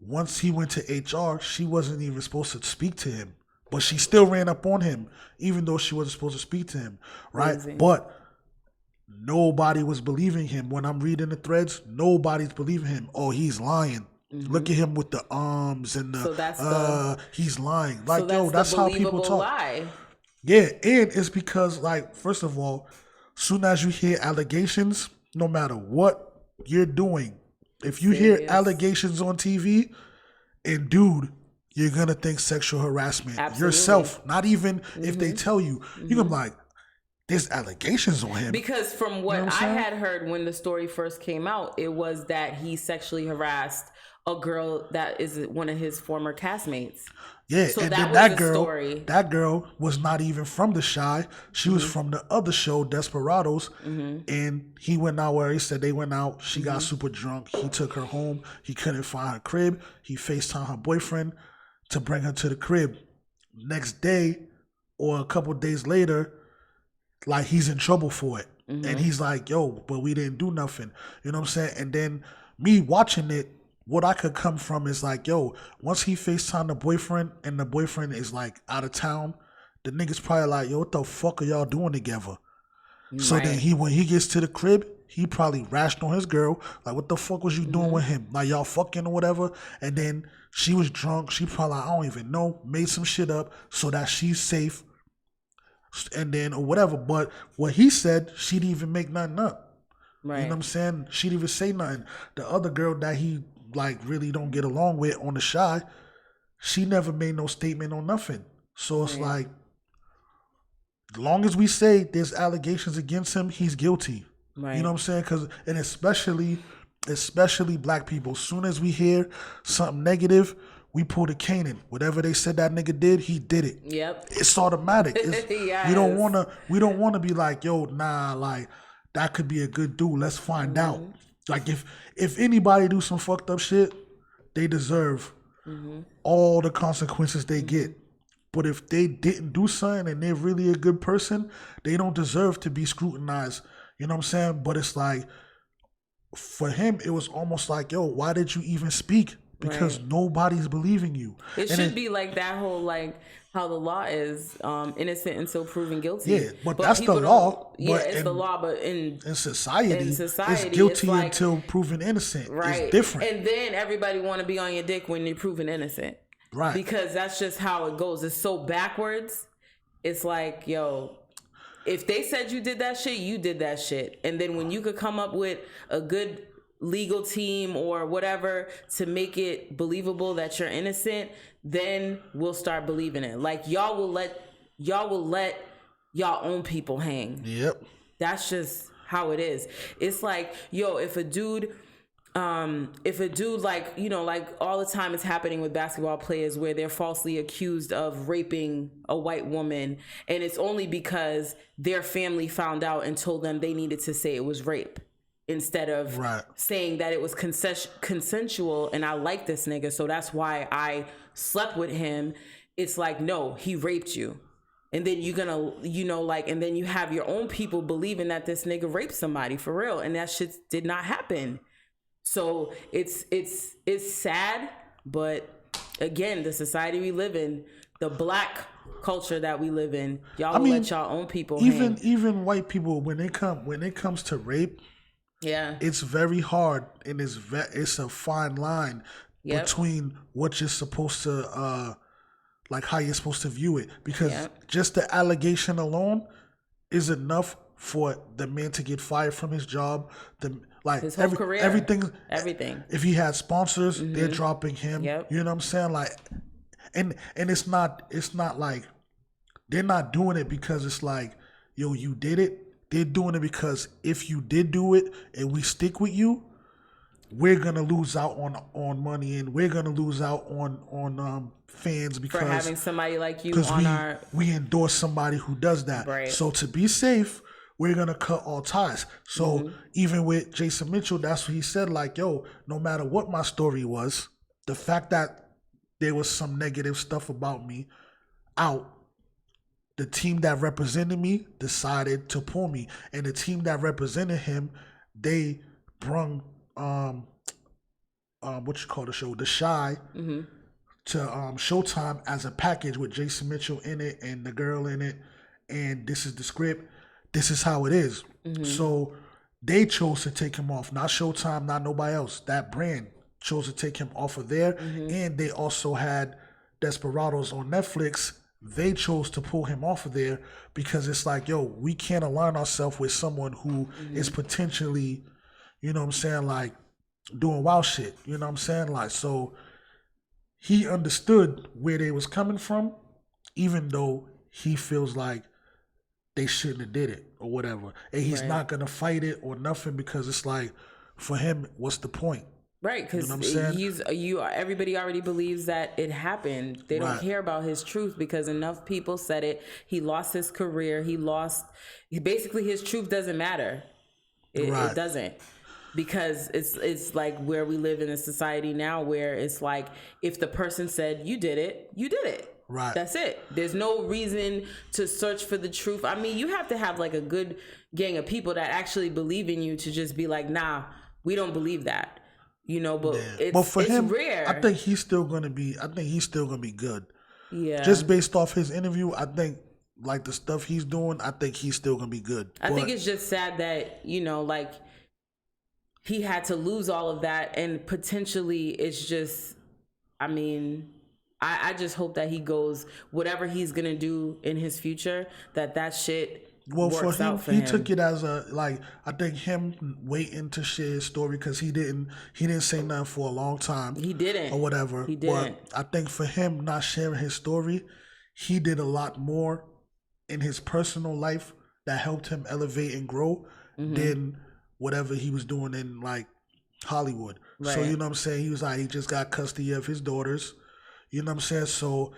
once he went to HR, she wasn't even supposed to speak to him. But she still ran up on him, even though she wasn't supposed to speak to him. Right? Crazy. But nobody was believing him. When I'm reading the threads, nobody's believing him. Oh, he's lying. Look at him with the arms and the, So that's he's lying. Like, so yo, that's how people talk. Lie. Yeah, and it's because, like, first of all, soon as you hear allegations, no matter what you're doing, if you hear allegations on TV, and dude, you're gonna think sexual harassment. Absolutely. Yourself, not even if they tell you, you're gonna be like, there's allegations on him. Because from what what I I'm saying? had heard when the story first came out, it was that he sexually harassed a girl that is one of his former castmates. Yeah, So and that then was that the girl, story. that girl was not even from the Shy. She was from the other show, Desperados. And he went out where he said they went out. She got super drunk. He took her home. He couldn't find her crib. He FaceTimed her boyfriend to bring her to the crib. Next day, or a couple days later, like, he's in trouble for it. And he's like, yo, but we didn't do nothing. You know what I'm saying? And then me watching it, what I could come from is like, yo, once he FaceTimed the boyfriend and the boyfriend is like out of town, the nigga's probably like, yo, what the fuck are y'all doing together? So then when he gets to the crib, he probably rashed on his girl. Like, what the fuck was you doing with him? Like, y'all fucking or whatever? And then she was drunk. She probably, I don't even know, made some shit up so that she's safe. And then, or whatever. But what he said, she didn't even make nothing up. Right. You know what I'm saying? She didn't even say nothing. The other girl that he, like, really don't get along with on the Shy, she never made no statement on nothing. So it's like, as long as we say there's allegations against him, he's guilty. Right. You know what I'm saying? And especially black people, as soon as we hear something negative, we pull the Canaan. Whatever they said that nigga did, he did it. Yep. It's automatic. Yes. We don't wanna be like, yo, nah, like, that could be a good dude. Let's find out. Like, if anybody do some fucked up shit, they deserve all the consequences they get. But if they didn't do something and they're really a good person, they don't deserve to be scrutinized. You know what I'm saying? But it's like, for him, it was almost like, yo, why did you even speak? Because nobody's believing you. It should be like that whole, like, how the law is innocent until proven guilty. Yeah, but that's the law. Yeah, but it's the law, but in society, it's guilty it's like, until proven innocent. Right. It's different. And then everybody want to be on your dick when you're proven innocent. Right. Because that's just how it goes. It's so backwards. It's like, yo, if they said you did that shit, you did that shit. And then when you could come up with a good legal team or whatever to make it believable that you're innocent, then we'll start believing it. Like, y'all will let y'all own people hang. Yep. That's just how it is. It's like, yo, if a dude like, you know, like all the time it's happening with basketball players where they're falsely accused of raping a white woman, and it's only because their family found out and told them they needed to say it was rape instead of saying that it was consensual and I like this nigga, so that's why I slept with him. It's like, no, he raped you. And then you're gonna, and then you have your own people believing that this nigga raped somebody for real, and that shit did not happen. So it's sad, but again, the society we live in, the black culture that we live in, y'all will let y'all own people even white people, when it comes to rape, it's very hard, and it's a fine line between what you're supposed to like how you're supposed to view it, because just the allegation alone is enough for the man to get fired from his job, his whole career, everything. If he had sponsors, they're dropping him. You know what I'm saying? Like, and it's not like they're not doing it because it's like, yo, you did it. They're doing it because if you did do it and we stick with you, we're gonna lose out on money, and we're gonna lose out on fans because for having somebody like you on we endorse somebody who does that. Right. So to be safe, we're gonna cut all ties. So even with Jason Mitchell, that's what he said. Like, yo, no matter what my story was, the fact that there was some negative stuff about me out, the team that represented me decided to pull me, and the team that represented him, they brung what you call the show, The Shy, to Showtime as a package with Jason Mitchell in it and the girl in it, and this is the script. This is how it is. So they chose to take him off, not Showtime, not nobody else. That brand chose to take him off of there, and they also had Desperados on Netflix. They chose to pull him off of there because it's like, yo, we can't align ourselves with someone who is potentially, you know what I'm saying, like doing wild shit. You know what I'm saying? Like, so he understood where they was coming from, even though he feels like they shouldn't have did it or whatever. And he's not going to fight it or nothing because it's like, for him, what's the point? Right, because everybody already believes that it happened. They don't care about his truth because enough people said it. He lost his career. Basically his truth doesn't matter. It doesn't. Because it's like where we live in a society now where it's like, if the person said you did it, you did it. Right. That's it. There's no reason to search for the truth. I mean, you have to have like a good gang of people that actually believe in you to just be like, nah, we don't believe that. You know, but it's him, rare. I think he's still gonna be good. Yeah. Just based off his interview, I think like the stuff he's doing, I think he's still gonna be good. I think it's just sad that, like he had to lose all of that, and potentially it's just, I mean, I just hope that he goes, whatever he's gonna do in his future, that shit works out for him. He took it as I think him waiting to share his story because he didn't say nothing for a long time. He didn't. Or whatever. He didn't. But I think for him not sharing his story, he did a lot more in his personal life that helped him elevate and grow than whatever he was doing in like Hollywood. Right. So you know what I'm saying? He was like, he just got custody of his daughters. You know what I'm saying? So,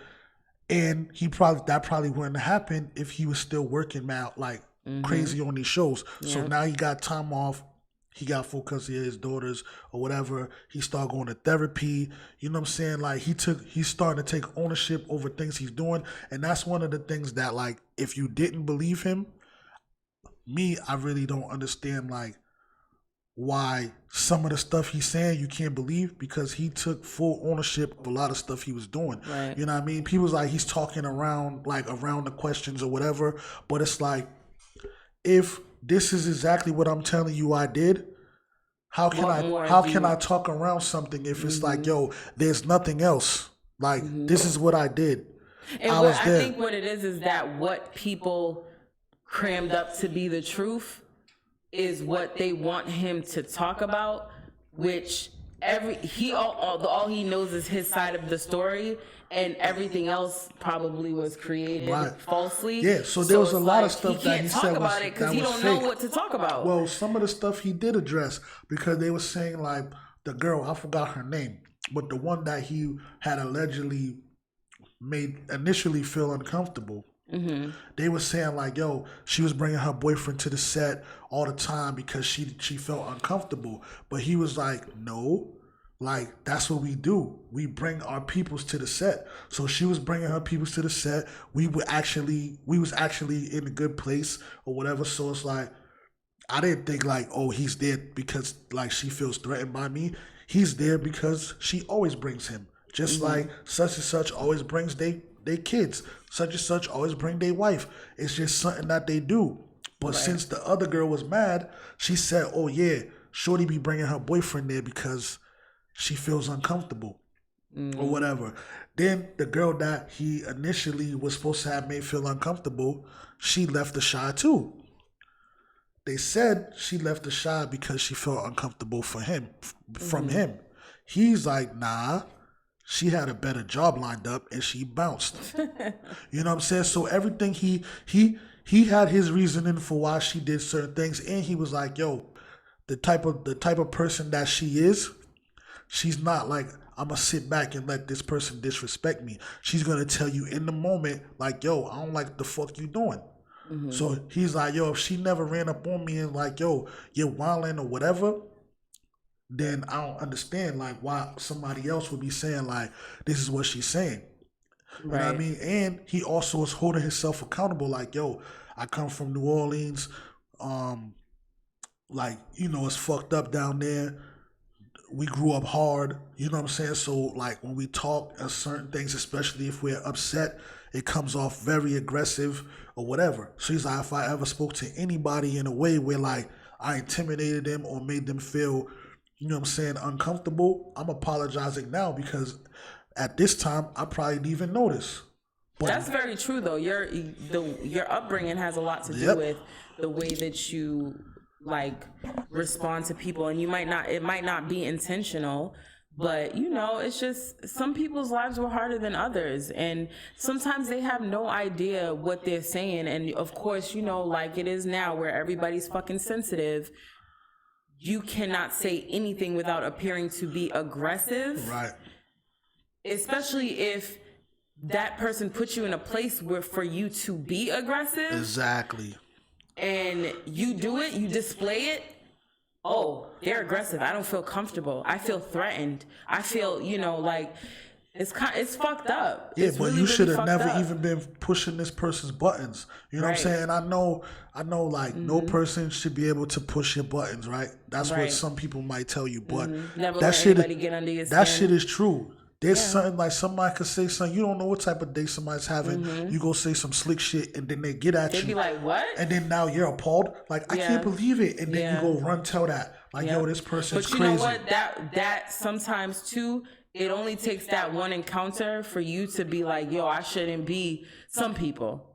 and that probably wouldn't have happened if he was still working out like crazy on these shows. Yeah. So now he got time off. He got full custody of his daughters or whatever. He started going to therapy. You know what I'm saying? Like he's starting to take ownership over things he's doing. And that's one of the things that like, if you didn't believe him, I really don't understand like why some of the stuff he's saying you can't believe, because he took full ownership of a lot of stuff he was doing. Right. You know what I mean? People's like he's talking around the questions or whatever, but it's like, if this is exactly what I'm telling you I did, how can I talk around something if it's like, yo, there's nothing else. Like this is what I did. And I think what it is that what people crammed up to be the truth is what they want him to talk about, which all he knows is his side of the story, and everything else probably was created falsely. Yeah, so there was a lot of stuff that he said talk about it because he don't know what to talk about. Well, some of the stuff he did address, because they were saying like the girl, I forgot her name, but the one that he had allegedly made initially feel uncomfortable. They were saying like, yo, she was bringing her boyfriend to the set all the time because she felt uncomfortable. But he was like, no, Like, that's what we do. We bring our peoples to the set. So she was bringing her peoples to the set. We was actually in a good place or whatever. So it's like, I didn't think like, oh, he's there because like she feels threatened by me. He's there because she always brings him. Just like such and such always brings they kids. Such and such always bring their wife. It's just something that they do. But since the other girl was mad, she said, oh yeah, Shorty be bringing her boyfriend there because she feels uncomfortable or whatever. Then the girl that he initially was supposed to have made feel uncomfortable, she left the shy too. They said she left the shy because she felt uncomfortable from him. He's like, nah, she had a better job lined up and she bounced. You know what I'm saying? So everything he had his reasoning for why she did certain things, and he was like, yo, the type of person that she is, she's not like, I'm going to sit back and let this person disrespect me. She's going to tell you in the moment, like, yo, I don't like the fuck you doing. So he's like, yo, if she never ran up on me and like, yo, you're wilding or whatever, then I don't understand like why somebody else would be saying like, this is what she's saying. You know what I mean? And he also is holding himself accountable like, yo, I come from New Orleans. Like, you know, it's fucked up down there. We grew up hard, you know what I'm saying? So, like, when we talk certain things, especially if we're upset, it comes off very aggressive or whatever. So he's like, if I ever spoke to anybody in a way where, like, I intimidated them or made them feel, you know what I'm saying, uncomfortable, I'm apologizing now because at this time, I probably didn't even notice. But that's very true, though. Your upbringing has a lot to do with the way that you like respond to people, and it might not be intentional, but you know, it's just some people's lives were harder than others, and sometimes they have no idea what they're saying. And of course, you know, like it is now where everybody's fucking sensitive, you cannot say anything without appearing to be aggressive, right? Especially if that person puts you in a place where for you to be aggressive, exactly, and you do it, you display it. Oh, they're aggressive. I don't feel comfortable. I feel threatened. I feel, you know, like it's fucked up. Yeah, it's but really, you should have really never up. even been pushing this person's buttons. You know what I'm saying? I know like no person should be able to push your buttons, right? That's what some people might tell you, but never that let shit anybody get under your skin. That shit is true. There's something like somebody could say something, you don't know what type of day somebody's having. You go say some slick shit and then they get at you. They be like, what? And then now you're appalled. Like, I can't believe it. And then you go run tell that. Like, yo, this person's crazy. But you know what? That sometimes too, it only takes that one encounter for you to be like, yo, I shouldn't be. Some people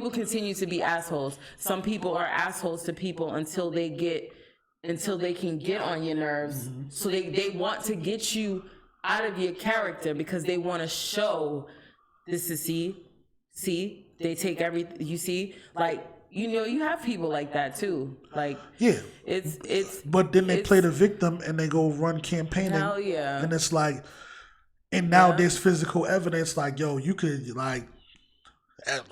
continue to be assholes. Some people are assholes to people until they can get on your nerves. So they want to get you out of your character because they want to show this is see they take everything, you see, like, you know, you have people like that too, like, it's but then they play the victim and they go run campaigning. Hell yeah. And it's like, and now there's physical evidence like, yo, you could like,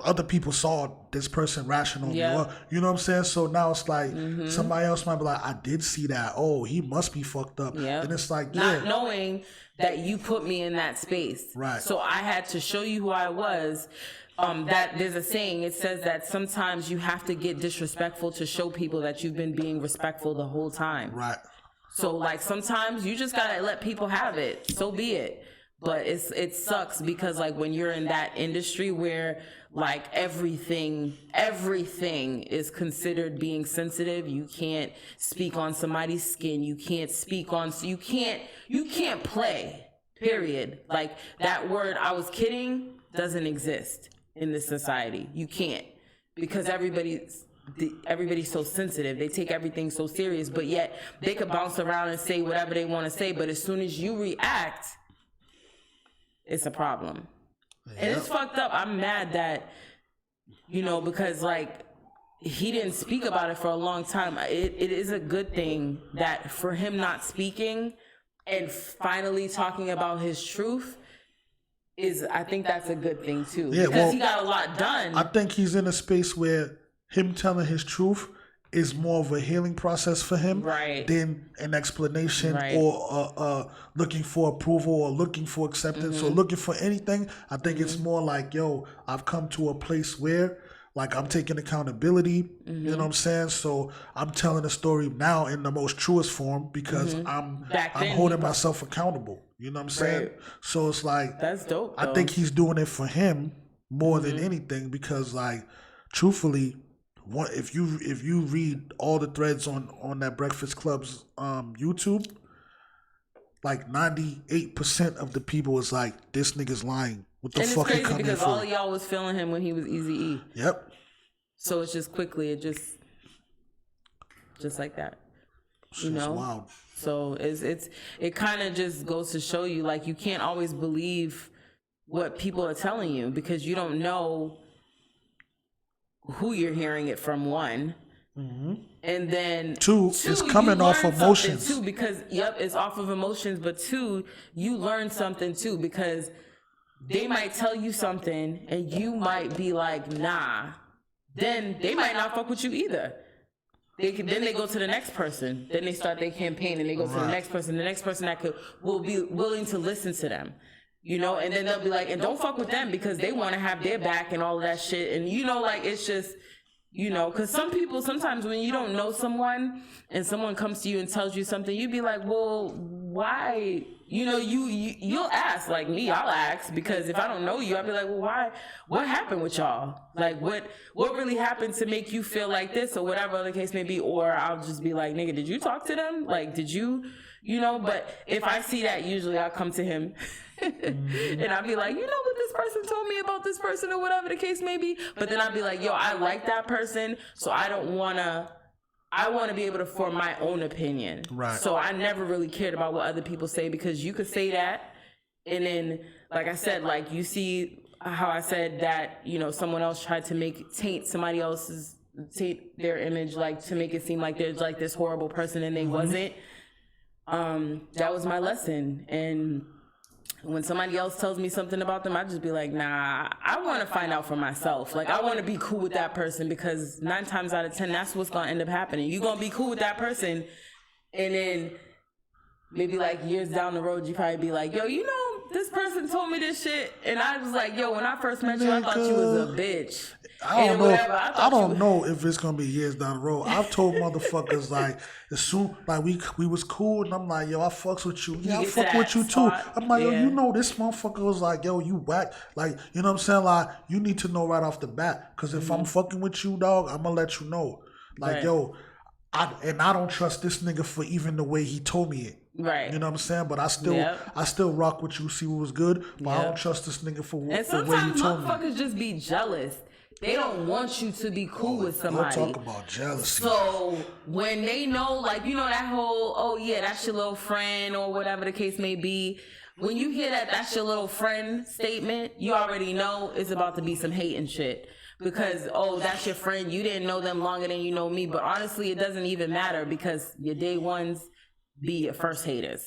other people saw this person rational. You know what I'm saying? So now it's like somebody else might be like, I did see that. Oh, he must be fucked up. And it's like, not knowing that you put me in that space. Right. So I had to show you who I was. That there's a saying, it says that sometimes you have to get disrespectful to show people that you've been being respectful the whole time. Right. So like sometimes you just gotta let people have it. So be it. But it sucks because like when you're in that industry where like everything is considered being sensitive, you can't speak on somebody's skin, you can't play, period. Like that word, I was kidding, doesn't exist in this society. You can't, because everybody's so sensitive. They take everything so serious, but yet they could bounce around and say whatever they want to say, but as soon as you react, it's a problem. And it's fucked up. I'm mad that, you know, because like he didn't speak about it for a long time. It is a good thing that for him not speaking and finally talking about his truth I think that's a good thing too. Yeah, because he got a lot done. I think he's in a space where him telling his truth is more of a healing process for him Right. than an explanation Right. or looking for approval or looking for acceptance or looking for anything. I think it's more like, yo, I've come to a place where like I'm taking accountability, you know what I'm saying? So I'm telling the story now in the most truest form because I'm holding myself accountable. You know what I'm saying? Right. So it's like That's dope, I though. think he's doing it for him more than anything because like truthfully, if you read all the threads on that Breakfast Club's YouTube, like 98% of the people is like, this nigga's lying. What the And fuck it's he crazy come here because all for? of y'all was feeling him when he was Eazy-E. Yep. So it's just quickly, it just like that. You It's know? wild. So it kind of just goes to show you, like, you can't always believe what people are telling you because you don't know who you're hearing it from, one. And then Two, it's coming off emotions. Too, because it's off of emotions, but two, you learn something too because they might tell you something and you might be like, nah. Then they might not fuck with you either. Then they go to the next person. Then they start their campaign and they go to the next person that will be willing to listen to them. You know, and then they'll be like, and don't fuck with them because they want to have their back and all of that shit. And you know, like, it's just, you know, because some people, sometimes when you don't know someone and someone comes to you and tells you something, you'd be like, well, why? You know, you'll ask, like me, I'll ask, because if I don't know you, I'll be like, well, why? What happened with y'all? Like, what really happened to make you feel like this or whatever the case may be? Or I'll just be like, nigga, did you talk to them? Like, did you know? But if I see that, usually I'll come to him and I'll be like, you know what this person told me about this person or whatever the case may be? But then I'll be like, yo, I like that person, so I want to be able to form my own opinion. Right. So I never really cared about what other people say because you could say that. And then, like I said, like you see how I said that, you know, someone else tried to taint their image, like to make it seem like there's like this horrible person and they wasn't. That was my lesson. And when somebody else tells me something about them, I just be like, nah, I want to find out for myself. Like, I want to be cool with that person because 9 times out of 10, that's what's going to end up happening. You're going to be cool with that person. And then maybe like years down the road, you probably be like, yo, you know, this person told me this shit. And I was like, yo, when I first met you, I thought you was a bitch. I don't know if it's gonna be years down the road. I've told motherfuckers like as soon like we was cool and I'm like, yo, I fucks with you. Yeah, I fuck with you too. I'm like, yo, you know this motherfucker was like, yo, you whack. Like, you know what I'm saying? Like, you need to know right off the bat. Cause if I'm fucking with you, dog, I'm gonna let you know. Like, yo, I don't trust this nigga for even the way he told me it. Right. You know what I'm saying? But I still rock with you, see what was good. But I don't trust this nigga for the way he told me. And sometimes motherfuckers just be jealous. They don't want you to be cool with somebody. Don't talk about jealousy. So when they know, like, you know, that whole, oh yeah, that's your little friend or whatever the case may be. When you hear that's your little friend statement, you already know it's about to be some hate and shit. Because, oh, that's your friend. You didn't know them longer than you know me. But honestly, it doesn't even matter because your day ones be your first haters.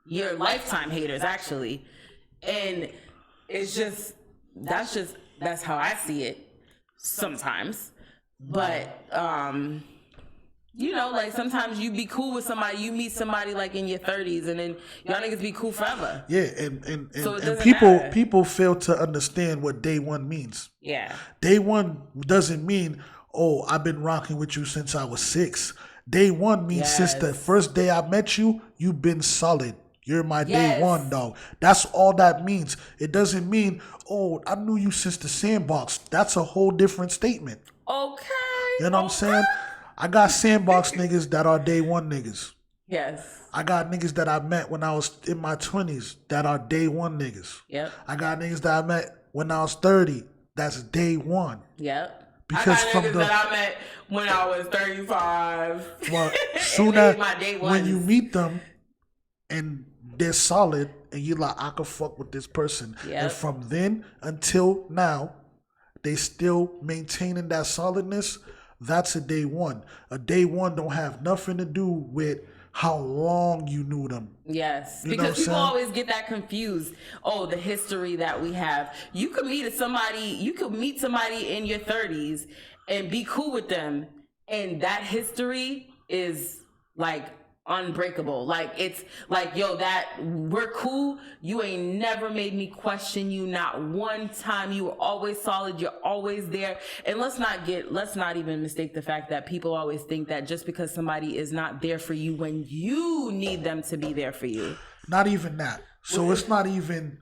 Your lifetime haters, actually. And it's just, that's how I see it sometimes. But, you know, like sometimes you be cool with somebody, you meet somebody like in your 30s and then y'all niggas be cool forever. Yeah, and so people fail to understand what day one means. Yeah. Day one doesn't mean, oh, I've been rocking with you since I was 6. Day one means since the first day I met you, you've been solid. You're my day one, dog. That's all that means. It doesn't mean, oh, I knew you since the sandbox. That's a whole different statement. Okay. You know what I'm saying? I got sandbox niggas that are day one niggas. Yes. I got niggas that I met when I was in my 20s that are day one niggas. Yep. I got niggas that I met when I was 30. That's day one. Yep. Because I got niggas that I met when I was 35. Well, soon as when you meet them and they're solid and you're like, I could fuck with this person. Yep. And from then until now, they still maintaining that solidness. That's a day one. A day one don't have nothing to do with how long you knew them. Yes, because people always get that confused. Oh, the history that we have. You could meet somebody in your 30s and be cool with them. And that history is like unbreakable. Like it's like, yo, that we're cool. You ain't never made me question you, not one time. You were always solid. You're always there. And let's not even mistake the fact that people always think that just because somebody is not there for you when you need them to be there for you. Not even that. So it's not even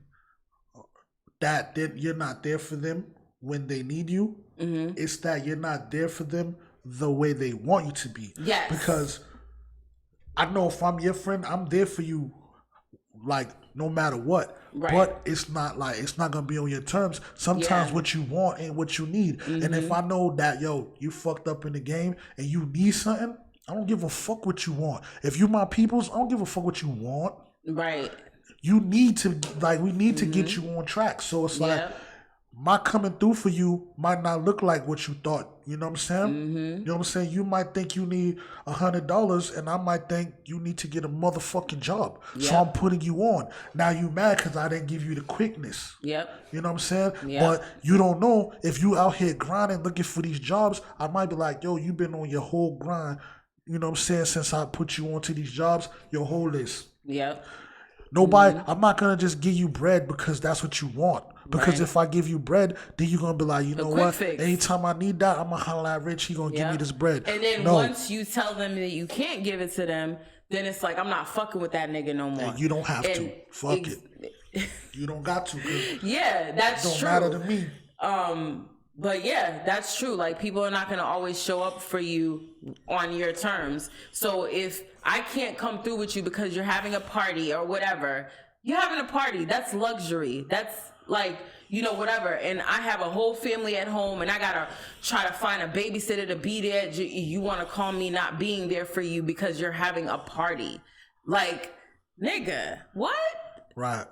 that you're not there for them when they need you. Mm-hmm. It's that you're not there for them the way they want you to be. Yes. Because I know if I'm your friend, I'm there for you, like no matter what. Right. But it's not gonna be on your terms. Sometimes what you want ain't what you need. Mm-hmm. And if I know that, yo, you fucked up in the game and you need something, I don't give a fuck what you want. If you my peoples, I don't give a fuck what you want. Right. You need to we need to get you on track. So it's like my coming through for you might not look like what you thought. You know what I'm saying? Mm-hmm. You know what I'm saying? You might think you need $100 and I might think you need to get a motherfucking job. Yep. So I'm putting you on. Now you mad because I didn't give you the quickness. Yep. You know what I'm saying? Yep. But you don't know if you out here grinding looking for these jobs. I might be like, yo, you been on your whole grind. You know what I'm saying? Since I put you onto these jobs, your whole list. Yep. Nobody, I'm not going to just give you bread because that's what you want. Because if I give you bread, then you're going to be like, you know what? Fix. Anytime I need that, I'm going to holler at Rich. He going to give me this bread. And then once you tell them that you can't give it to them, then it's like, I'm not fucking with that nigga no more. And you don't have to. Fuck it. You don't got to. Yeah, that's true. Don't matter to me. But yeah, that's true. Like, people are not going to always show up for you on your terms. So if I can't come through with you because you're having a party or whatever, you're having a party. That's luxury. That's like, you know, whatever. And I have a whole family at home and I got to try to find a babysitter to be there. You want to call me not being there for you because you're having a party. Like, nigga, what? Right.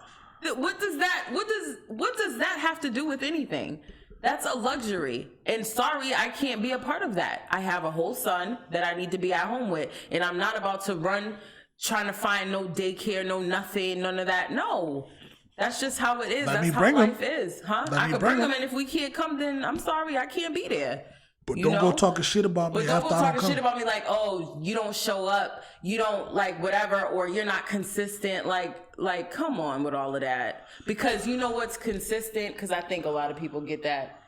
What does that have to do with anything? That's a luxury. And sorry, I can't be a part of that. I have a whole son that I need to be at home with. And I'm not about to run trying to find no daycare, no nothing, none of that. No. That's just how it is. That's how life is. Huh? I could bring them, and if we can't come, then I'm sorry, I can't be there. But don't go talking shit about me. But don't go talking shit about me like, oh, you don't show up, you don't like whatever, or you're not consistent. Like, come on with all of that. Because you know what's consistent? Because I think a lot of people get that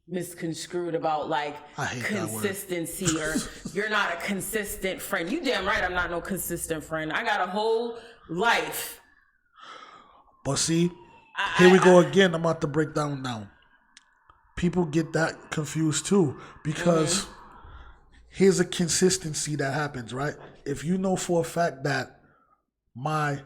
misconstrued about like consistency or you're not a consistent friend. You damn right I'm not no consistent friend. I got a whole life. But see, here we go again. I'm about to break down now. People get that confused too because here's a consistency that happens, right? If you know for a fact that my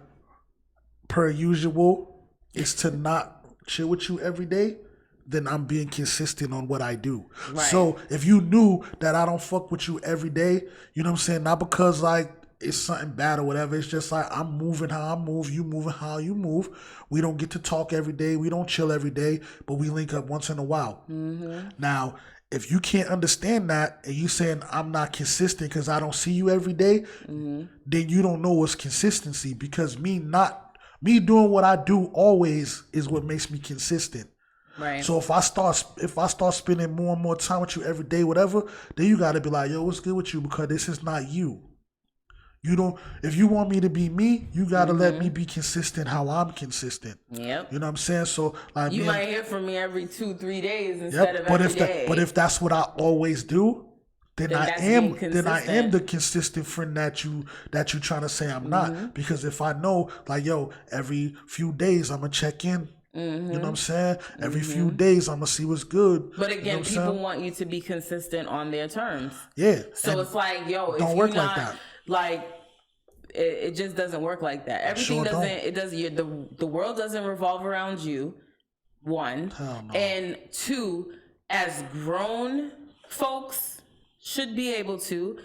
per usual is to not chill with you every day, then I'm being consistent on what I do. Right. So if you knew that I don't fuck with you every day, you know what I'm saying? Not because like it's something bad or whatever. It's just like I'm moving how I move, you moving how you move. We don't get to talk every day. We don't chill every day, but we link up once in a while. Mm-hmm. Now, if you can't understand that and you saying I'm not consistent because I don't see you every day, then you don't know what's consistency because me doing what I do always is what makes me consistent. Right. So if I start spending more and more time with you every day, whatever, then you got to be like, yo, what's good with you? Because this is not you. You don't. If you want me to be me, you gotta let me be consistent how I'm consistent. Yep. You know what I'm saying? So like you might hear from me every 2-3 days instead of every day. But if that's what I always do, then I am the consistent friend that you trying to say I'm not. Because if I know like yo, every few days I'm gonna check in. You know what I'm saying? Every few days I'm gonna see what's good. But again, people want you to be consistent on their terms. Yeah. So it's like yo, if don't work like that. Like it just doesn't work like that. Everything doesn't. It does. The world doesn't revolve around you. One, and two, as grown folks should be able to,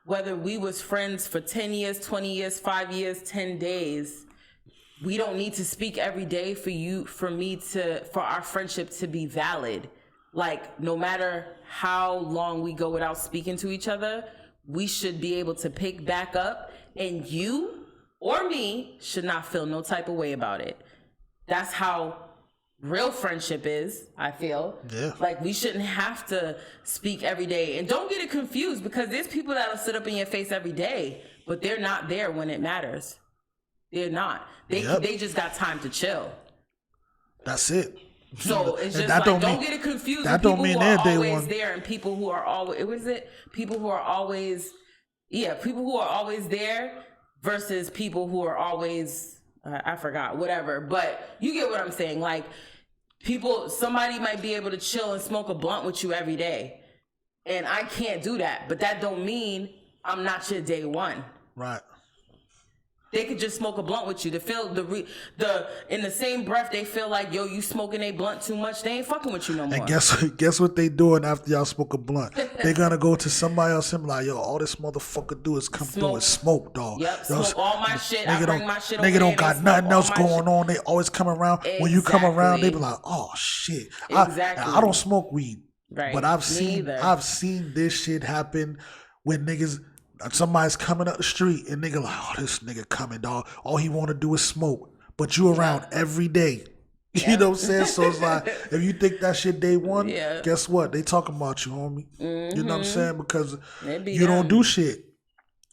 whether we was friends for 10 years, 20 years, 5 years, 10 days, we don't need to speak every day for our friendship to be valid. Like no matter how long we go without speaking to each other, we should be able to pick back up and you or me should not feel no type of way about it. That's how real friendship is, I feel. Yeah. Like, we shouldn't have to speak every day. And don't get it confused, because there's people that'll sit up in your face every day, but they're not there when it matters. They're not. They just got time to chill. That's it. So it's just like, don't get it confused. That don't mean they're always there, and people who are always, people who are always there versus people who are always, I forgot, whatever. But you get what I'm saying. Like, somebody might be able to chill and smoke a blunt with you every day, and I can't do that. But that don't mean I'm not your day one. Right. They could just smoke a blunt with you. To feel in the same breath, they feel like, yo, you smoking a blunt too much. They ain't fucking with you no more. And guess what they doing after y'all smoke a blunt? They're gonna go to somebody else and be like, yo, all this motherfucker do is come through and smoke, dog. Yep, yo, smoke all my shit. I bring my shit over. Nigga don't got nothing else going on. They always come around. Exactly. When you come around, they be like, oh shit. Exactly. I don't smoke weed, right? But I've seen this shit happen when niggas. Somebody's coming up the street and nigga like, oh, this nigga coming, dog. All he want to do is smoke. But you around every day. Yeah. You know what I'm saying? So it's like, if you think that shit day one, guess what? They talking about you, homie. Mm-hmm. You know what I'm saying? Because you don't do shit.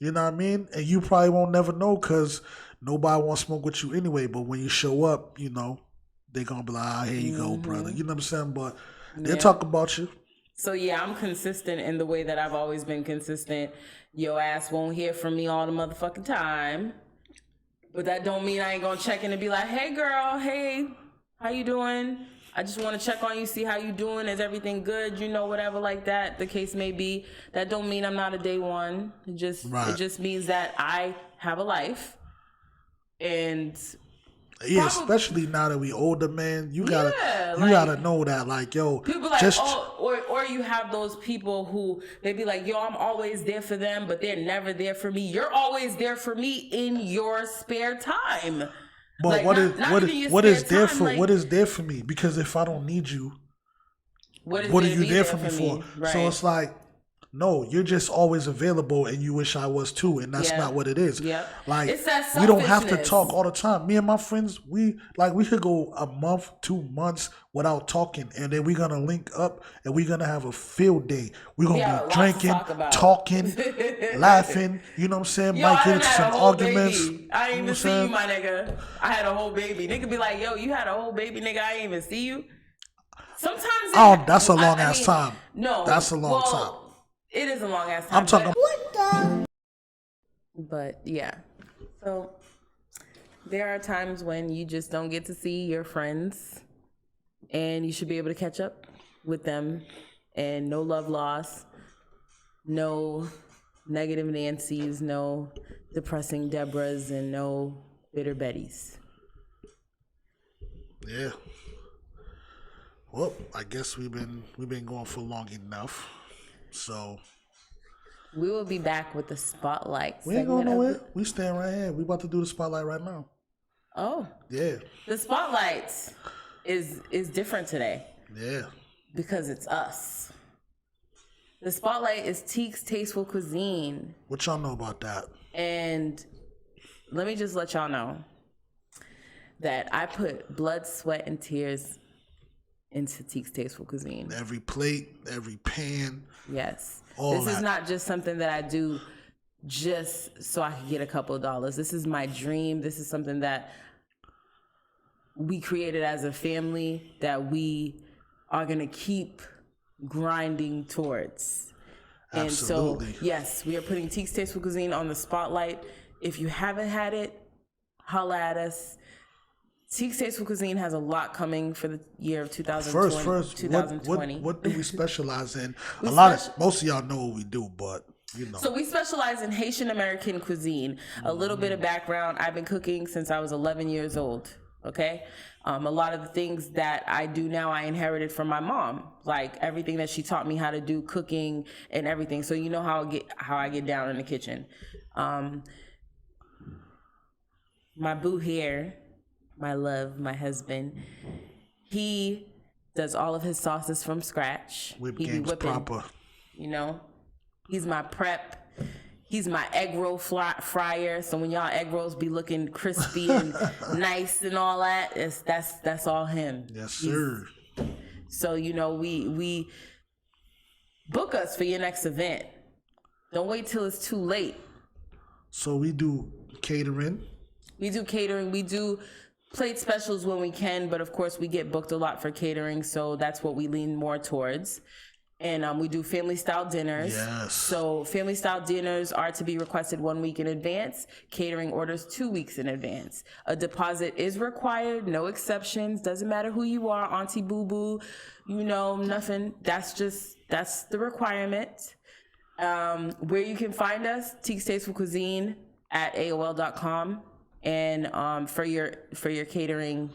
You know what I mean? And you probably won't never know because nobody wants to smoke with you anyway. But when you show up, you know, they going to be like, here you go, brother. You know what I'm saying? But they'll talk about you. So yeah, I'm consistent in the way that I've always been consistent. Your ass won't hear from me all the motherfucking time. But that don't mean I ain't gonna check in and be like, hey girl, hey, how you doing? I just want to check on you, see how you doing. Is everything good? You know, whatever like that the case may be. That don't mean I'm not a day one. It just means that I have a life. And especially now that we older, man, you gotta know that, like, yo, people like, or you have those people who they be like, yo, I'm always there for them, but they're never there for me. You're always there for me in your spare time. But like, what is there for me? Because if I don't need you, what are you there for me for? Right. So it's like, no, you're just always available and you wish I was too, and that's not what it is. Yep. Like, it's that we don't have to talk all the time. Me and my friends, we could go a month, 2 months without talking, and then we're gonna link up and we're gonna have a field day. We're gonna be drinking, talking, laughing, you know what I'm saying? Yo, might get into some arguments. Baby. I ain't even see you, my nigga. I had a whole baby. Nigga be like, yo, you had a whole baby, nigga, I ain't even see you. Sometimes that's a long ass time. No. That's a long time. It is a long ass time. I'm talking. What the? But yeah, so there are times when you just don't get to see your friends, and you should be able to catch up with them, and no love lost, no negative Nancys, no depressing Debras, and no bitter Bettys. Yeah. Well, I guess we've been going for long enough. So we will be back with the spotlight. We ain't going nowhere. We staying right here. We about to do the spotlight right now. Oh. Yeah. The spotlight is different today. Yeah. Because it's us. The spotlight is Tiek's Tasteful Cuisine. What y'all know about that? And let me just let y'all know that I put blood, sweat, and tears into Tiek's Tasteful Cuisine. Every plate, every pan. Yes. This is not just something that I do just so I can get a couple of dollars. This is my dream. This is something that we created as a family that we are going to keep grinding towards. Absolutely. And so, yes, we are putting Tiek's Tasteful Cuisine on the spotlight. If you haven't had it, holla at us. Tiek's Tasteful Cuisine has a lot coming for the year of 2020. What do we specialize in? Most of y'all know what we do, but you know. So we specialize in Haitian American cuisine. A little bit of background: I've been cooking since I was 11 years old. Okay, a lot of the things that I do now I inherited from my mom, like everything that she taught me how to do, cooking and everything. So you know how I get down in the kitchen. My boo here. My love, my husband, he does all of his sauces from scratch. Whip game's proper. You know, he's my prep. He's my egg roll fryer. So when y'all egg rolls be looking crispy and nice and all that, that's all him. Yes, sir. So we book us for your next event. Don't wait till it's too late. So we do catering. We do catering. We do plate specials when we can, but of course we get booked a lot for catering, so that's what we lean more towards. And we do family style dinners. Yes. So family style dinners are to be requested 1 week in advance. Catering orders 2 weeks in advance. A deposit is required, no exceptions. Doesn't matter who you are, auntie boo boo, nothing. That's the requirement. Where you can find us, Tiek Tasteful Cuisine at AOL.com, and for your catering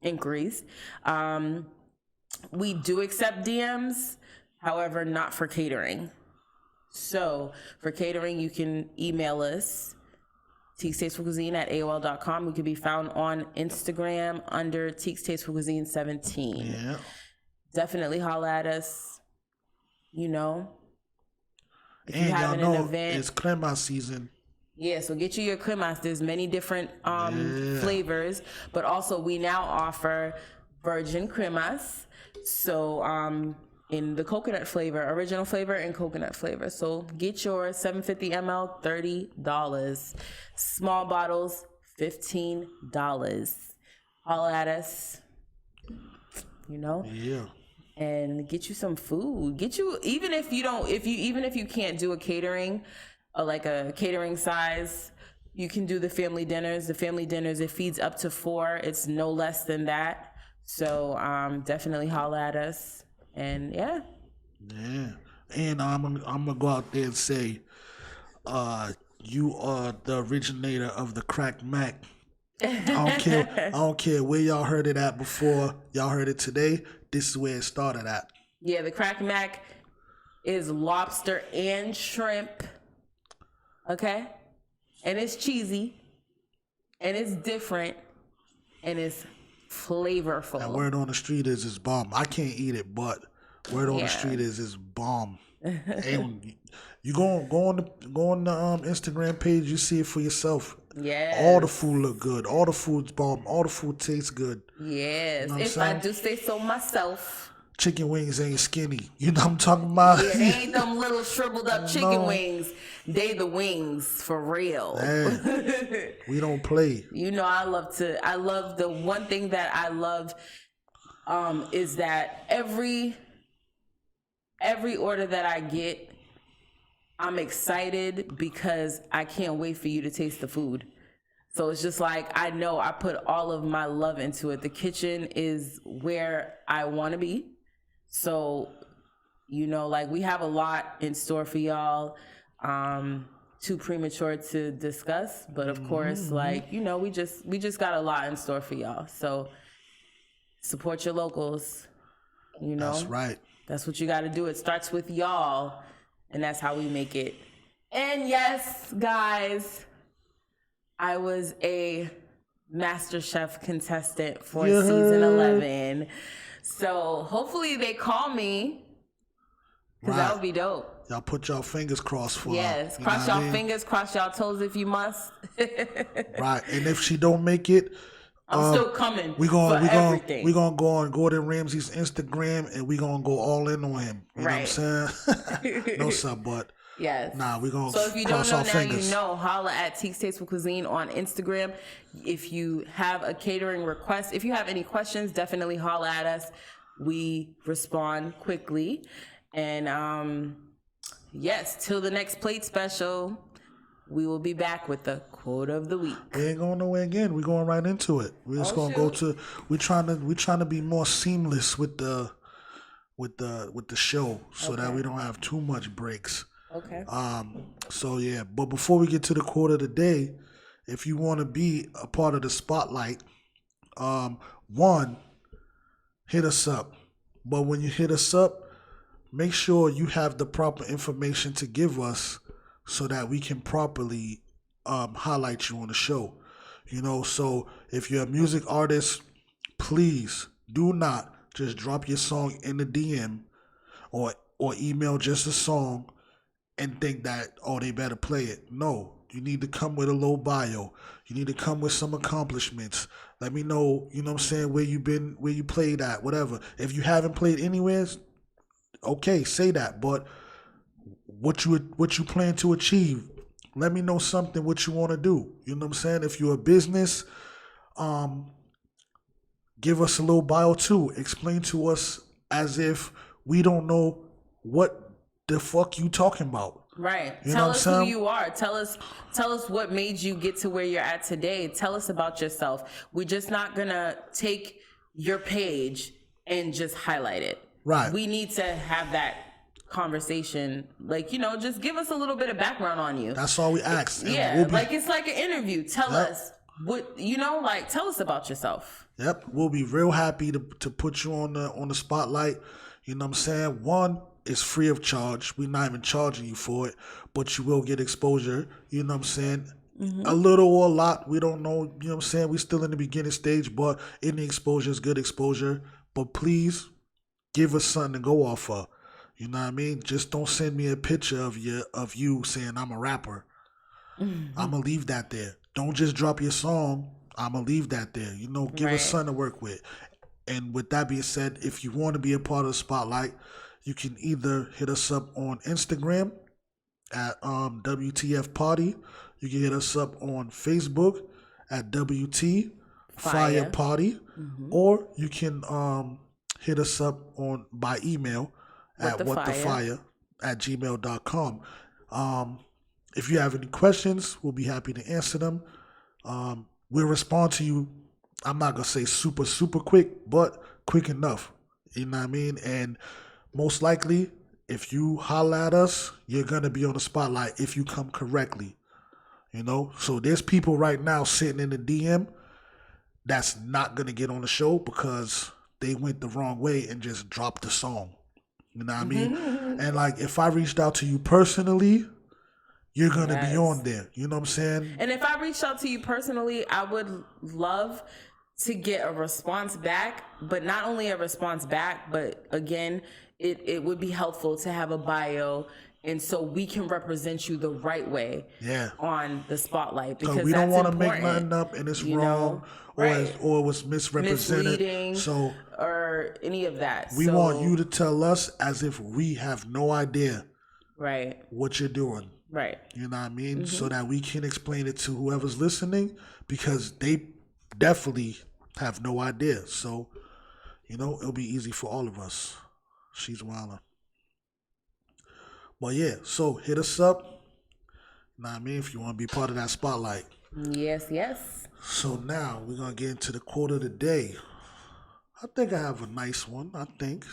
inquiries. We do accept DMs. However, not for catering. So for catering, you can email us, teekstastefulcuisine at AOL.com. We can be found on Instagram under Tiek Tasteful Cuisine 17. Yeah. Definitely holla at us. If and you having y'all know an event, it's crema season. Yeah, so get you your cremas. There's many different flavors, but also we now offer virgin cremas. So in the coconut flavor, original flavor and coconut flavor. So get your 750 ml, $30. Small bottles, $15. Holla at us, Yeah. and get you some food. Get you, even if you can't do a catering, like a catering size, you can do the family dinners. The family dinners, it feeds up to 4. It's no less than that. So definitely holla at us. And yeah. And I'm gonna go out there and say, you are the originator of the crack mac. I don't care where y'all heard it at before. Y'all heard it today. This is where it started at. Yeah, the crack mac is lobster and shrimp. Okay? And it's cheesy. And it's different. And it's flavorful. And word on the street is it's bomb. I can't eat it, but word on the street is it's bomb. And you go on the Instagram page, you see it for yourself. Yes. All the food look good. All the food's bomb. All the food tastes good. Yes. You know if I do say so myself. Chicken wings ain't skinny. You know what I'm talking about? Yeah, they ain't them little shriveled up chicken wings. They the wings for real. Man, we don't play. I love the one thing that I love is that every order that I get, I'm excited because I can't wait for you to taste the food. So it's just like, I know I put all of my love into it. The kitchen is where I want to be. So, we have a lot in store for y'all. Too premature to discuss, but of course, we just got a lot in store for y'all. So support your locals. That's right. That's what you got to do. It starts with y'all, and that's how we make it. And yes, guys, I was a MasterChef contestant for season 11. So hopefully they call me, because that would be dope. Y'all put y'all fingers crossed for her. Yes, cross y'all fingers, cross y'all toes if you must. Right, and if she don't make it, I'm still coming. We're gonna go on Gordon Ramsay's Instagram and we're gonna go all in on him. You know what I'm saying? No sub, but yes. Nah, we're gonna So if you don't know now, fingers. holla at Tiek Tasteful Cuisine on Instagram. If you have a catering request, if you have any questions, definitely holla at us. We respond quickly. And yes, till the next plate special, we will be back with the quote of the week. We ain't going nowhere again. We're going right into it. We're just gonna go to. We're trying to be more seamless with the show so that we don't have too much breaks. Okay. So yeah, but before we get to the quote of the day, if you want to be a part of the spotlight, one, hit us up. But when you hit us up, make sure you have the proper information to give us so that we can properly highlight you on the show. So if you're a music artist, please do not just drop your song in the DM or email just a song and think that, oh, they better play it. No, you need to come with a low bio. You need to come with some accomplishments. Let me know, you know what I'm saying, where you been, where you played at, whatever. If you haven't played anywhere, okay, say that. But what you plan to achieve, let me know something what you want to do. You know what I'm saying? If you're a business, give us a little bio too. Explain to us as if we don't know what the fuck you talking about. Right. You Tell us who you are. Tell us what made you get to where you're at today. Tell us about yourself. We're just not gonna take your page and just highlight it. Right. We need to have that conversation. Like, you know, just give us a little bit of background on you. That's all we ask. And Yeah. Like it's like an interview. Tell Yep. us what, you know, like tell us about yourself. Yep, we'll be real happy to put you on the spotlight. You know what I'm saying? One, it's free of charge. We're not even charging you for it, but you will get exposure. You know what I'm saying? A little or a lot, we don't know. You know what I'm saying? We're still in the beginning stage, but any exposure is good exposure. But please give us something to go off of. You know what I mean? Just don't send me a picture of you saying I'm a rapper. I'm gonna leave that there. Don't just drop your song. I'm going to leave that there. You know, give us something to work with. And with that being said, if you want to be a part of the spotlight, you can either hit us up on Instagram at WTF Party. You can hit us up on Facebook at WT Fire Party. Or you can hit us up by email at whatthefire@gmail.com. If you have any questions, we'll be happy to answer them. We'll respond to you. I'm not going to say super, super quick, but quick enough. You know what I mean? And most likely, if you holler at us, you're going to be on the spotlight if you come correctly. You know? So there's people right now sitting in the DM that's not going to get on the show because they went the wrong way and just dropped the song. You know what I mean? And like, if I reached out to you personally, you're going to be on there. You know what I'm saying? And if I reached out to you personally, I would love to get a response back, but not only a response back, but again, it would be helpful to have a bio, and so we can represent you the right way on the spotlight, because we don't want to make nothing up and it's wrong, or it was misrepresented, misleading, or any of that. We want you to tell us as if we have no idea what you're doing. Right. You know what I mean? So that we can explain it to whoever's listening, because they definitely have no idea. So, you know, it'll be easy for all of us. She's wildin'. But yeah, so hit us up. You know what I mean? If you want to be part of that spotlight. Yes, yes. So now we're going to get into the quote of the day. I think I have a nice one, I think.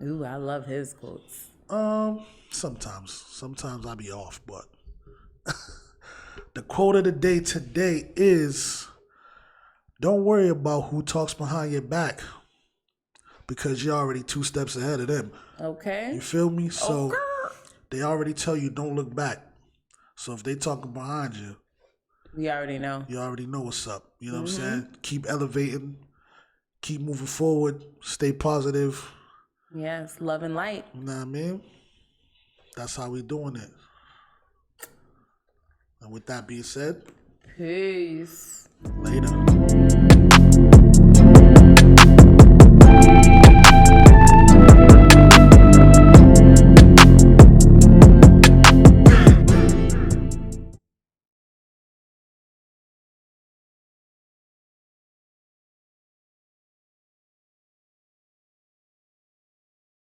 Ooh, I love his quotes. Sometimes I be off, but the quote of the day today is, don't worry about who talks behind your back, because you're already 2 steps ahead of them. Okay. You feel me? So they already tell you don't look back. So if they talking behind you, you already know. You already know what's up. You know what I'm saying? Keep elevating, keep moving forward, stay positive. Yes, love and light. You know what I mean? That's how we doing it. And with that being said, peace. Later.